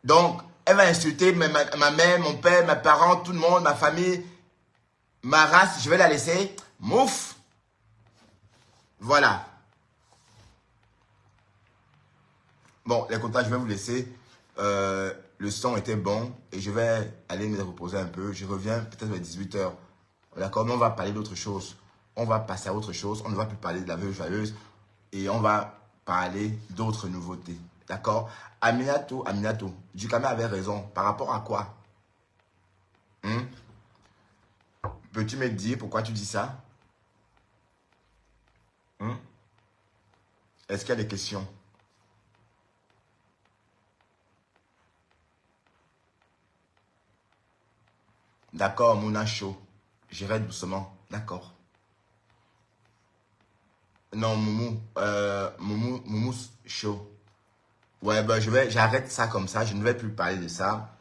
Donc, elle va insulter ma mère, mon père, mes parents, tout le monde, ma famille, ma race. Je vais la laisser. Mouf! Voilà. Bon, les contrats, je vais vous laisser. Le son était bon et je vais aller me reposer un peu. Je reviens peut-être à 18 h. D'accord? Mais on va parler d'autre chose. On va passer à autre chose. On ne va plus parler de la veuve joyeuse et on va parler d'autres nouveautés. D'accord? Aminatou. Dukamé avait raison. Par rapport à quoi? Hein? Peux-tu me dire pourquoi tu dis ça? Hein? Est-ce qu'il y a des questions? D'accord, Mouna Show. J'irai doucement. D'accord. Non, Moumou Show. Ouais, ben j'arrête ça comme ça. Je ne vais plus parler de ça.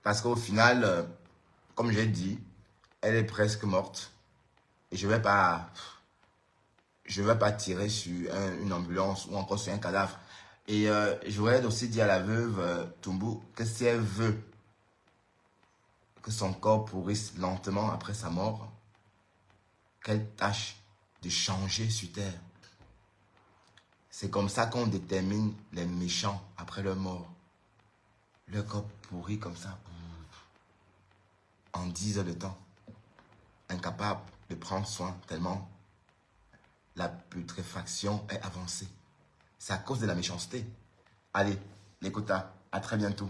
Parce qu'au final, comme j'ai dit, elle est presque morte. Et je vais pas tirer sur une ambulance ou encore sur un cadavre. Et je voudrais aussi dire à la veuve Toumbo que si elle veut que son corps pourrisse lentement après sa mort, qu'elle tâche de changer sur terre. C'est comme ça qu'on détermine les méchants après leur mort. Leur corps pourri comme ça. en 10 heures de temps. Incapable de prendre soin tellement la putréfaction est avancée. C'est à cause de la méchanceté. Allez, les quotas, à très bientôt.